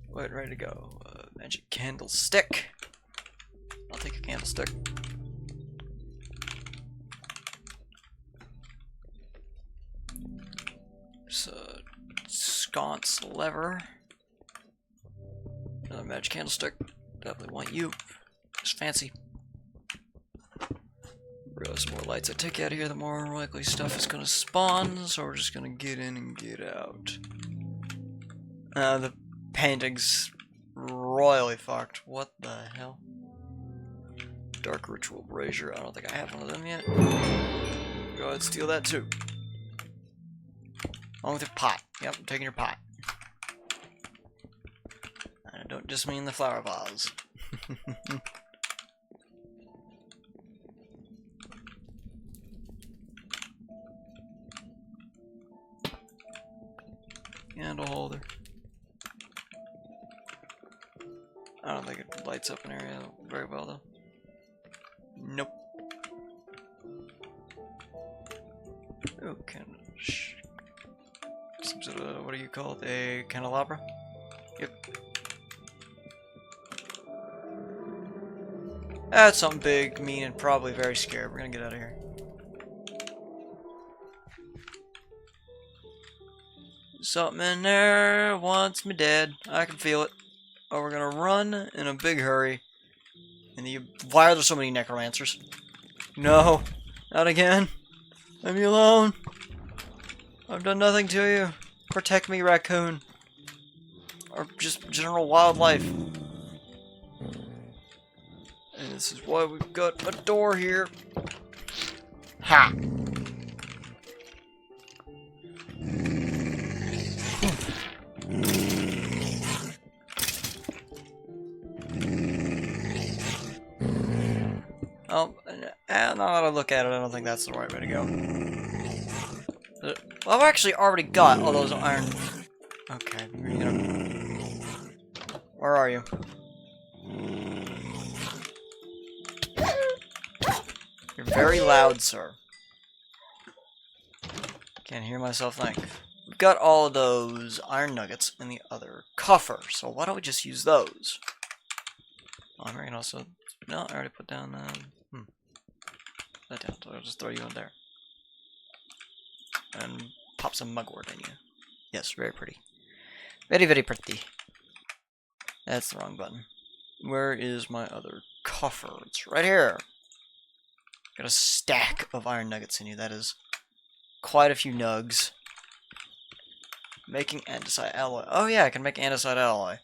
Wait, ready to go. Magic candlestick. I'll take a candlestick. So, sconce lever. Another magic candlestick. Definitely want you. Just fancy. Realize the more lights I take out of here, the more likely stuff is gonna spawn, so we're just gonna get in and get out. The painting's royally fucked. What the hell? Dark Ritual Brazier. I don't think I have one of them yet. Go ahead and steal that too. Along with your pot. Yep, I'm taking your pot. I don't just mean the flower vase. Candle holder. I don't think it lights up an area very well though. Nope. Oh, some sort of, what do you call it? A candelabra? Yep. That's something big, mean, and probably very scared. We're gonna get out of here. Something in there wants me dead. I can feel it. Oh, we're gonna run in a big hurry. And why are there so many necromancers? No, not again. Leave me alone. I've done nothing to you. Protect me, raccoon. Or just general wildlife. And this is why we've got a door here. Ha! Oh, now that I look at it, I don't think that's the right way to go. Well, I've actually already got all those iron... Okay, where are you? You're very loud, sir. Can't hear myself think. We've got all of those iron nuggets in the other coffer, so why don't we just use those? Oh, I can also... No, I already put down... that down, so I'll just throw you in there. And pop some mugwort in you. Yes, very pretty. Very, very pretty. That's the wrong button. Where is my other coffer? It's right here. Got a stack of iron nuggets in you. That is quite a few nugs. Making andesite alloy. Oh yeah, I can make andesite alloy.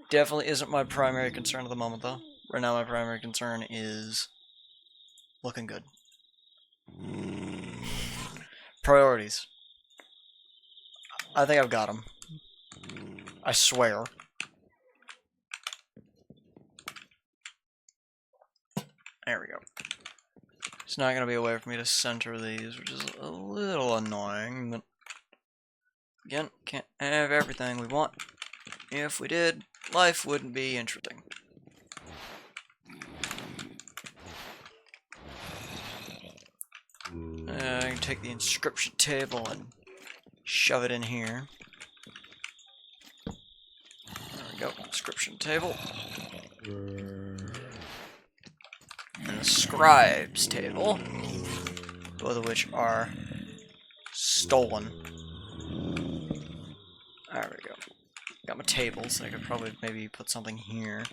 Definitely isn't my primary concern at the moment, though. Right now, my primary concern is looking good. Priorities. I think I've got them. I swear. There we go. It's not going to be a way for me to center these, which is a little annoying, but again, can't have everything we want. If we did, life wouldn't be interesting. I can take the inscription table and shove it in here. There we go, inscription table. And the scribes table, both of which are stolen. There we go. Got my tables, I could probably maybe put something here.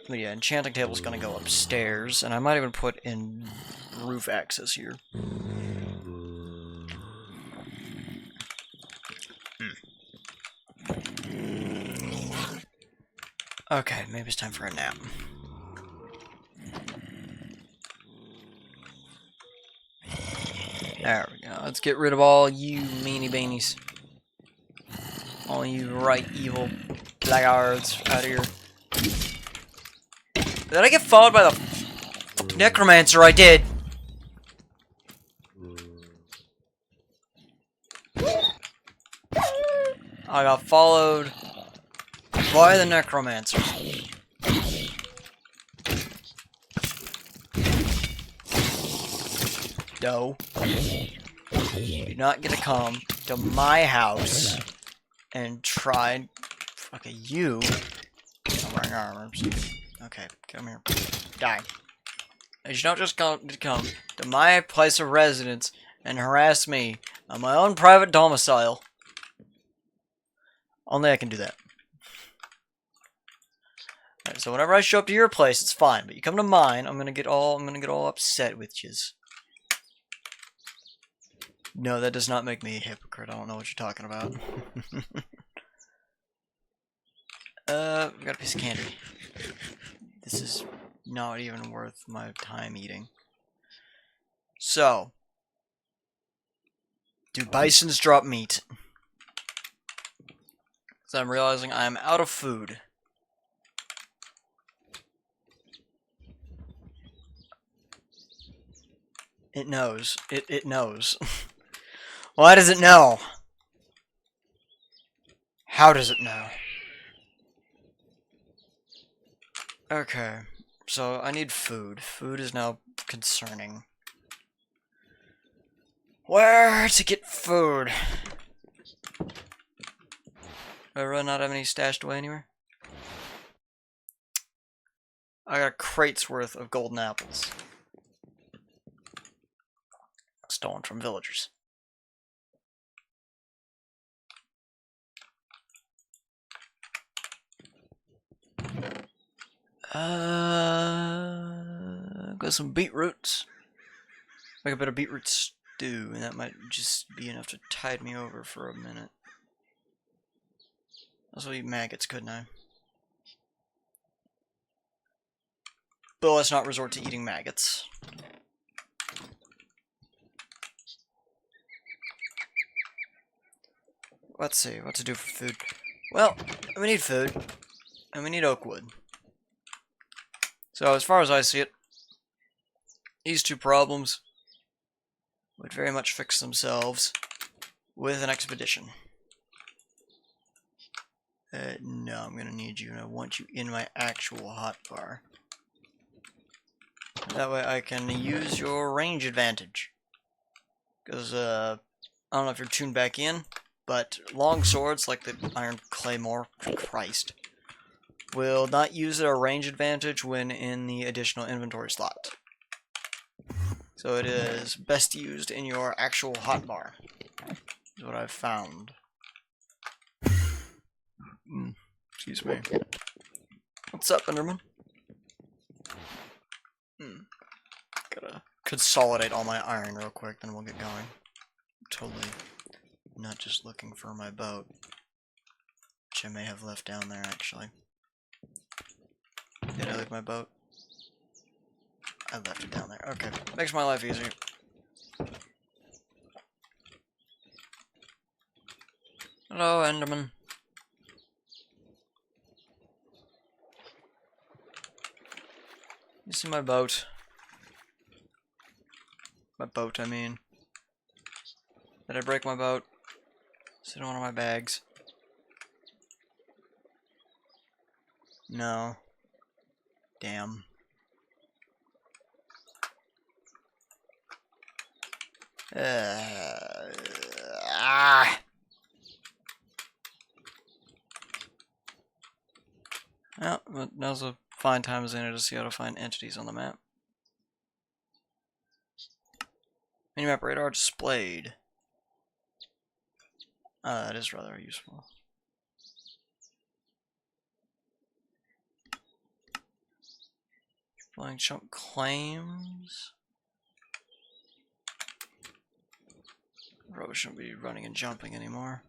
But yeah, enchanting table's gonna go upstairs, and I might even put in roof access here. Okay, maybe it's time for a nap. There we go. Let's get rid of all you meanie bainies. All you right evil blackguards out of here. Did I get followed by the necromancer? I did. I got followed by the necromancer. No. You're not gonna come to my house and try and... Okay, you... I'm wearing armor. Okay, come here. Die. You should not just come to my place of residence and harass me on my own private domicile. Only I can do that. Alright, so whenever I show up to your place, it's fine. But you come to mine, I'm gonna get all upset with yous. No, that does not make me a hypocrite. I don't know what you're talking about. We got a piece of candy. This is not even worth my time eating. So, do bisons drop meat? So I'm realizing I'm out of food. It knows. It knows. Why does it know? How does it know? Okay, so I need food. Food is now concerning. Where to get food? Do I really not have any stashed away anywhere? I got a crate's worth of golden apples. Stolen from villagers. Got some beetroots. Make a bit of beetroot stew, and that might just be enough to tide me over for a minute. Also eat maggots, couldn't I? But let's not resort to eating maggots. Let's see, what to do for food. Well, we need food, and we need oak wood. So as far as I see it, these two problems would very much fix themselves with an expedition. No, I'm gonna need you, and I want you in my actual hotbar. That way I can use your range advantage. Because, I don't know if you're tuned back in, but long swords, like the Iron Claymore, Christ, will not use their range advantage when in the additional inventory slot. So it is best used in your actual hotbar, is what I've found. Excuse me. What's up, Enderman? Gotta consolidate all my iron real quick, then we'll get going. Totally not just looking for my boat, which I may have left down there, actually. Did I leave my boat? I left it down there. Okay, makes my life easier. Hello, Enderman. You see my boat? My boat, I mean. Did I break my boat? Is it in one of my bags? No. Damn. Well, now's a fine time as any to see how to find entities on the map. Minimap radar displayed. That is rather useful. Flying chunk claims. Probably shouldn't be running and jumping anymore.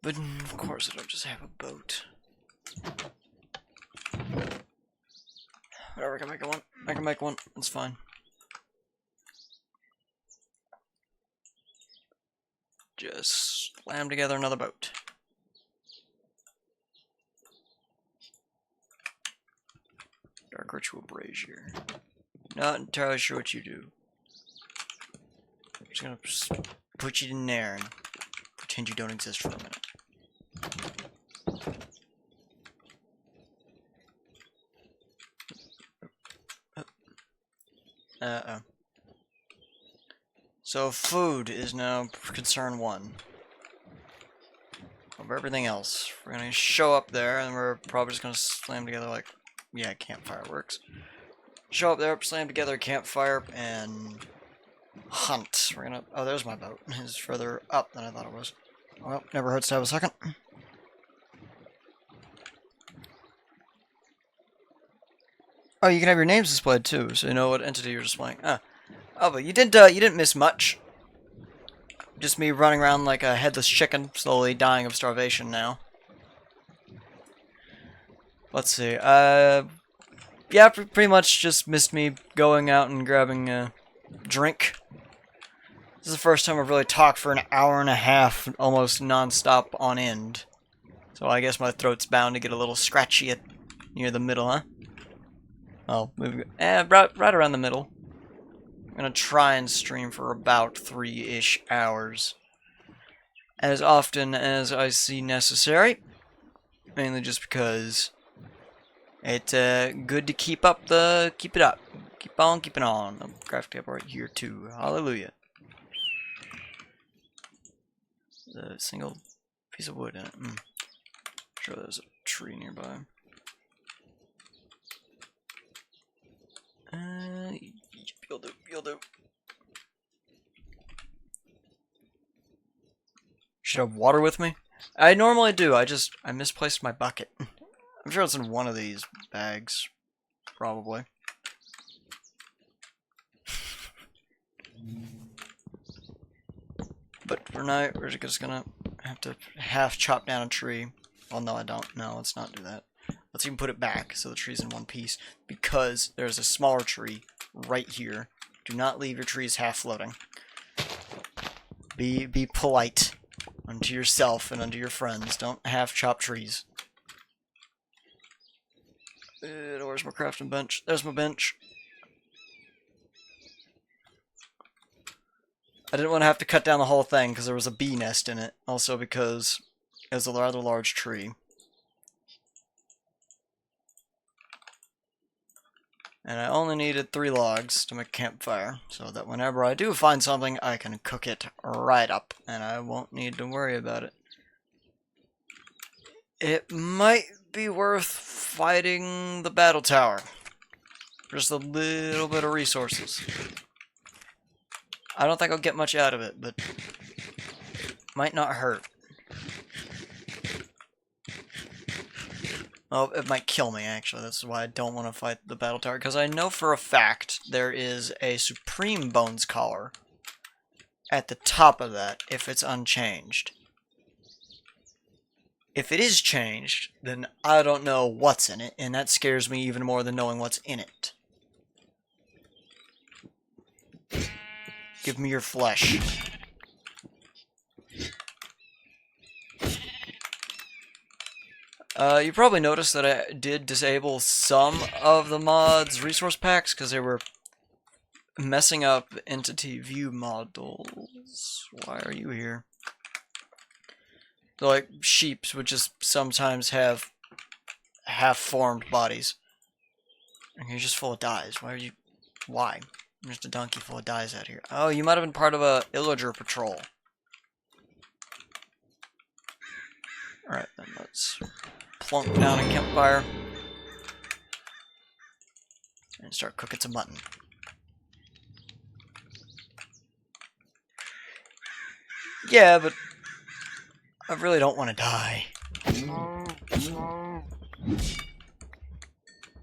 But of course I don't just have a boat. Whatever, I can make one. I can make one. It's fine. Just slam together another boat. Dark Ritual Brazier. Not entirely sure what you do. I'm just gonna put you in there and pretend you don't exist for a minute. Uh-oh. So food is now concern one. Over everything else. We're gonna show up there and we're probably just gonna slam together like, yeah, campfire works. Show up there, slam together a campfire, and hunt. We're gonna, oh, there's my boat. It's further up than I thought it was. Well, never hurts to have a second. Oh, you can have your names displayed too, so you know what entity you're displaying. Oh, but you didn't miss much. Just me running around like a headless chicken, slowly dying of starvation now. Let's see. Yeah, pretty much just missed me going out and grabbing a drink. This is the first time I've really talked for an hour and a half, almost non-stop on end. So I guess my throat's bound to get a little scratchy at near the middle, huh? Oh, right around the middle. I'm gonna try and stream for about 3-ish hours. As often as I see necessary. Mainly just because it's good to keep it up. Keep on keeping on. I'm crafting up right here too. Hallelujah. A single piece of wood in it. Sure there's a tree nearby. You'll do. Should I have water with me? I normally do. I misplaced my bucket. I'm sure it's in one of these bags. Probably. But for now, we're just gonna have to half chop down a tree. Well, no, I don't. No, let's not do that. Let's even put it back so the tree's in one piece, because there's a smaller tree right here. Do not leave your trees half floating. Be polite unto yourself and unto your friends. Don't half chop trees. Where's my crafting bench? There's my bench. I didn't want to have to cut down the whole thing because there was a bee nest in it. Also because it was a rather large tree. And I only needed 3 logs to make a campfire, so that whenever I do find something, I can cook it right up, and I won't need to worry about it. It might be worth fighting the battle tower. Just a little bit of resources. I don't think I'll get much out of it, but might not hurt. Oh, it might kill me, actually. That's why I don't want to fight the battle tower, because I know for a fact there is a supreme bones collar at the top of that if it's unchanged. If it is changed, then I don't know what's in it, and that scares me even more than knowing what's in it. Give me your flesh. You probably noticed that I did disable some of the mods' resource packs because they were messing up entity view models. Why are you here? So, like, sheeps would just sometimes have half-formed bodies. And you're just full of dyes. Why are you... Why? I'm just a donkey full of dyes out here. Oh, you might have been part of a illager patrol. Alright, then let's plunk down a campfire and start cooking some mutton. Yeah, but I really don't want to die.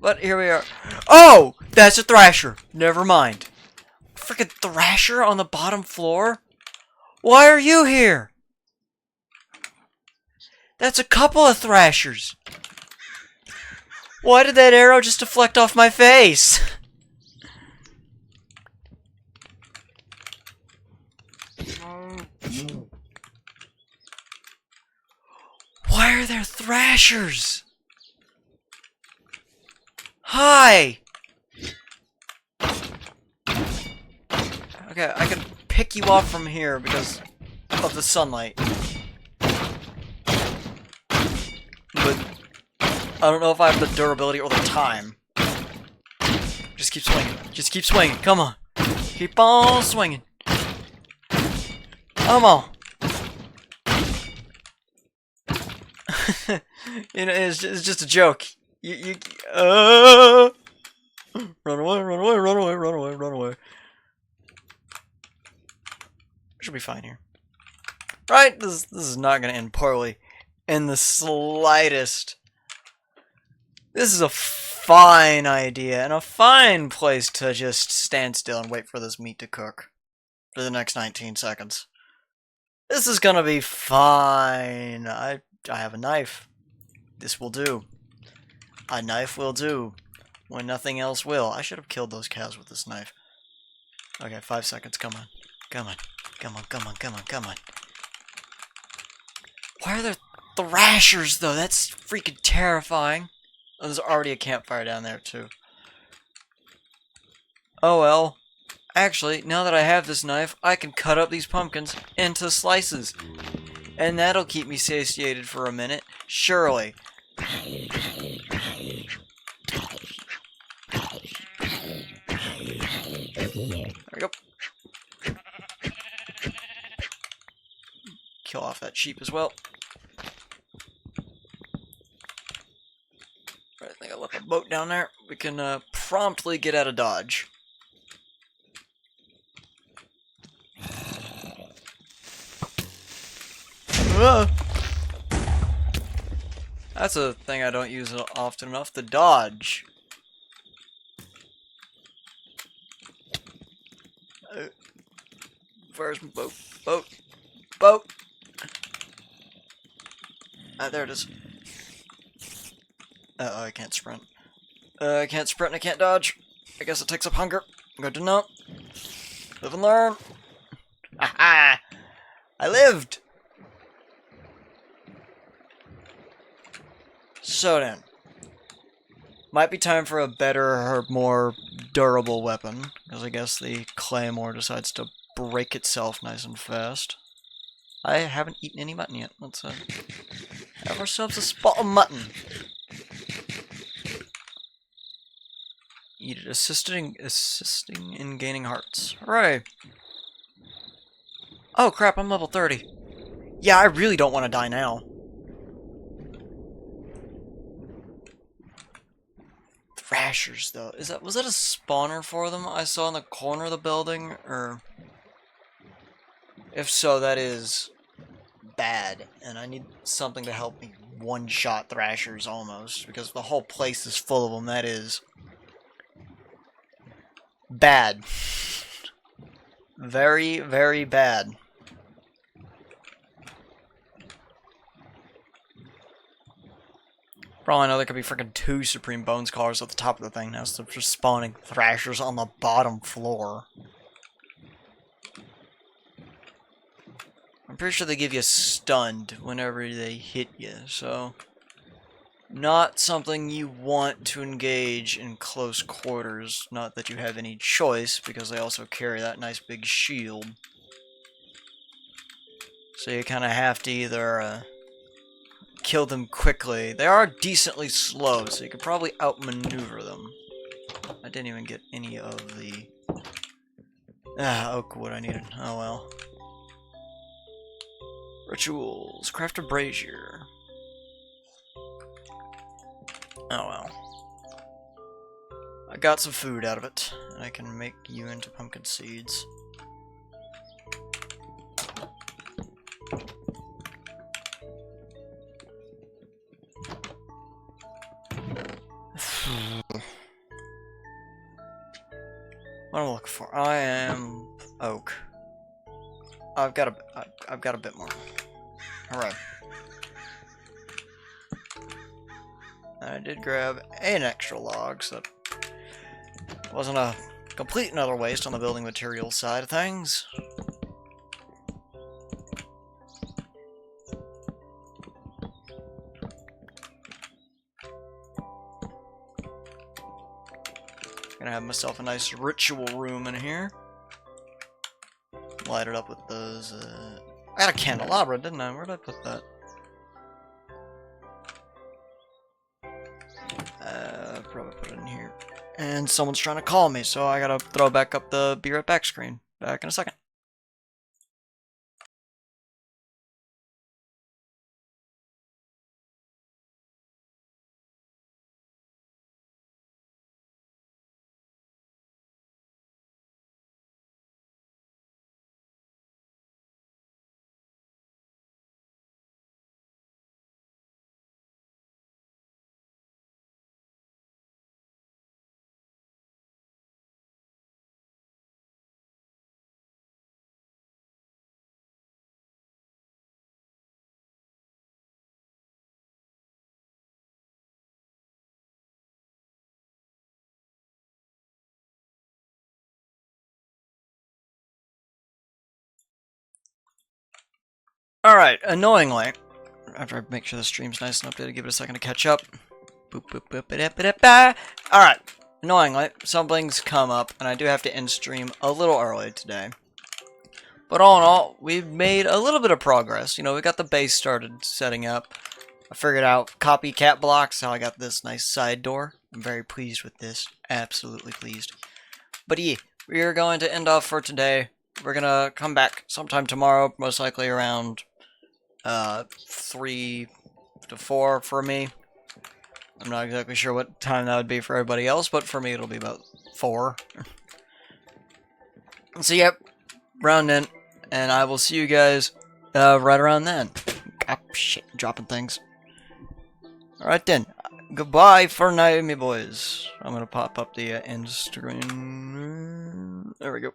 But here we are. Oh! That's a thrasher! Never mind. Freaking thrasher on the bottom floor? Why are you here? That's a couple of thrashers. Why did that arrow just deflect off my face? Why are there thrashers? Hi! Okay, I can pick you off from here because of the sunlight. But I don't know if I have the durability or the time. Just keep swinging. Just keep swinging. Come on. Keep on swinging. Come on. You know, it's just a joke. Run away, run away, run away, run away, run away. Should be fine here. Right? This is not going to end poorly in the slightest. This is a fine idea and a fine place to just stand still and wait for this meat to cook for the next 19 seconds. This is going to be fine. I have a knife. This will do. A knife will do when nothing else will. I should have killed those cows with this knife. Okay, 5 seconds. Come on. Come on. Come on, come on, come on, come on. Why are there thrashers, though? That's freaking terrifying. Oh, there's already a campfire down there, too. Oh, well. Actually, now that I have this knife, I can cut up these pumpkins into slices. And that'll keep me satiated for a minute. Surely. There we go. Kill off that sheep as well. Right, I think I left a boat down there. We can promptly get out of Dodge. That's a thing I don't use often enough. The Dodge. Where's my boat? Boat. boat. There it is. Uh-oh, I can't sprint. I can't sprint and I can't dodge. I guess it takes up hunger. Good to know. Live and learn. Aha! I lived! So then. Might be time for a better or more durable weapon. Because I guess the claymore decides to break itself nice and fast. I haven't eaten any mutton yet. Let's have ourselves a spot of mutton. Eat it, assisting in gaining hearts. Hooray! Oh crap, I'm level 30. Yeah, I really don't want to die now. Thrashers, though. Was that a spawner for them I saw in the corner of the building? Or if so, that is bad. And I need something to help me one-shot thrashers almost. Because the whole place is full of them. That is bad. Very, very bad. For all I know, there could be freaking 2 Supreme Bones Callers at the top of the thing now, so they're just spawning Thrashers on the bottom floor. I'm pretty sure they give you stunned whenever they hit you, so not something you want to engage in close quarters. Not that you have any choice, because they also carry that nice big shield. So you kind of have to either kill them quickly. They are decently slow, so you could probably outmaneuver them. I didn't even get any of the oak wood I needed. Oh well. Rituals. Craft a brazier. Oh well. I got some food out of it, and I can make you into pumpkin seeds. What am I looking for? I am oak. I've got a bit more. Alright. I did grab an extra log, so that wasn't a complete and utter waste on the building materials side of things. Gonna have myself a nice ritual room in here. Light it up with those. I got a candelabra, didn't I? Where did I put that? Probably put it in here. And someone's trying to call me, so I gotta throw back up the be right back screen. Back in a second. Alright, annoyingly, after I make sure the stream's nice and updated, give it a second to catch up. Boop, boop, boop, ba, ba, ba. Alright, annoyingly, something's come up, and I do have to end stream a little early today. But all in all, we've made a little bit of progress. You know, we got the base started setting up. I figured out copycat blocks, how I got this nice side door. I'm very pleased with this. Absolutely pleased. But yeah, we are going to end off for today. We're gonna come back sometime tomorrow, most likely around 3 to 4 for me. I'm not exactly sure what time that would be for everybody else, but for me it'll be about 4. So yep, round in, and I will see you guys right around then. Ah, shit, dropping things. Alright then, goodbye for now, me boys. I'm gonna pop up the end screen. There we go.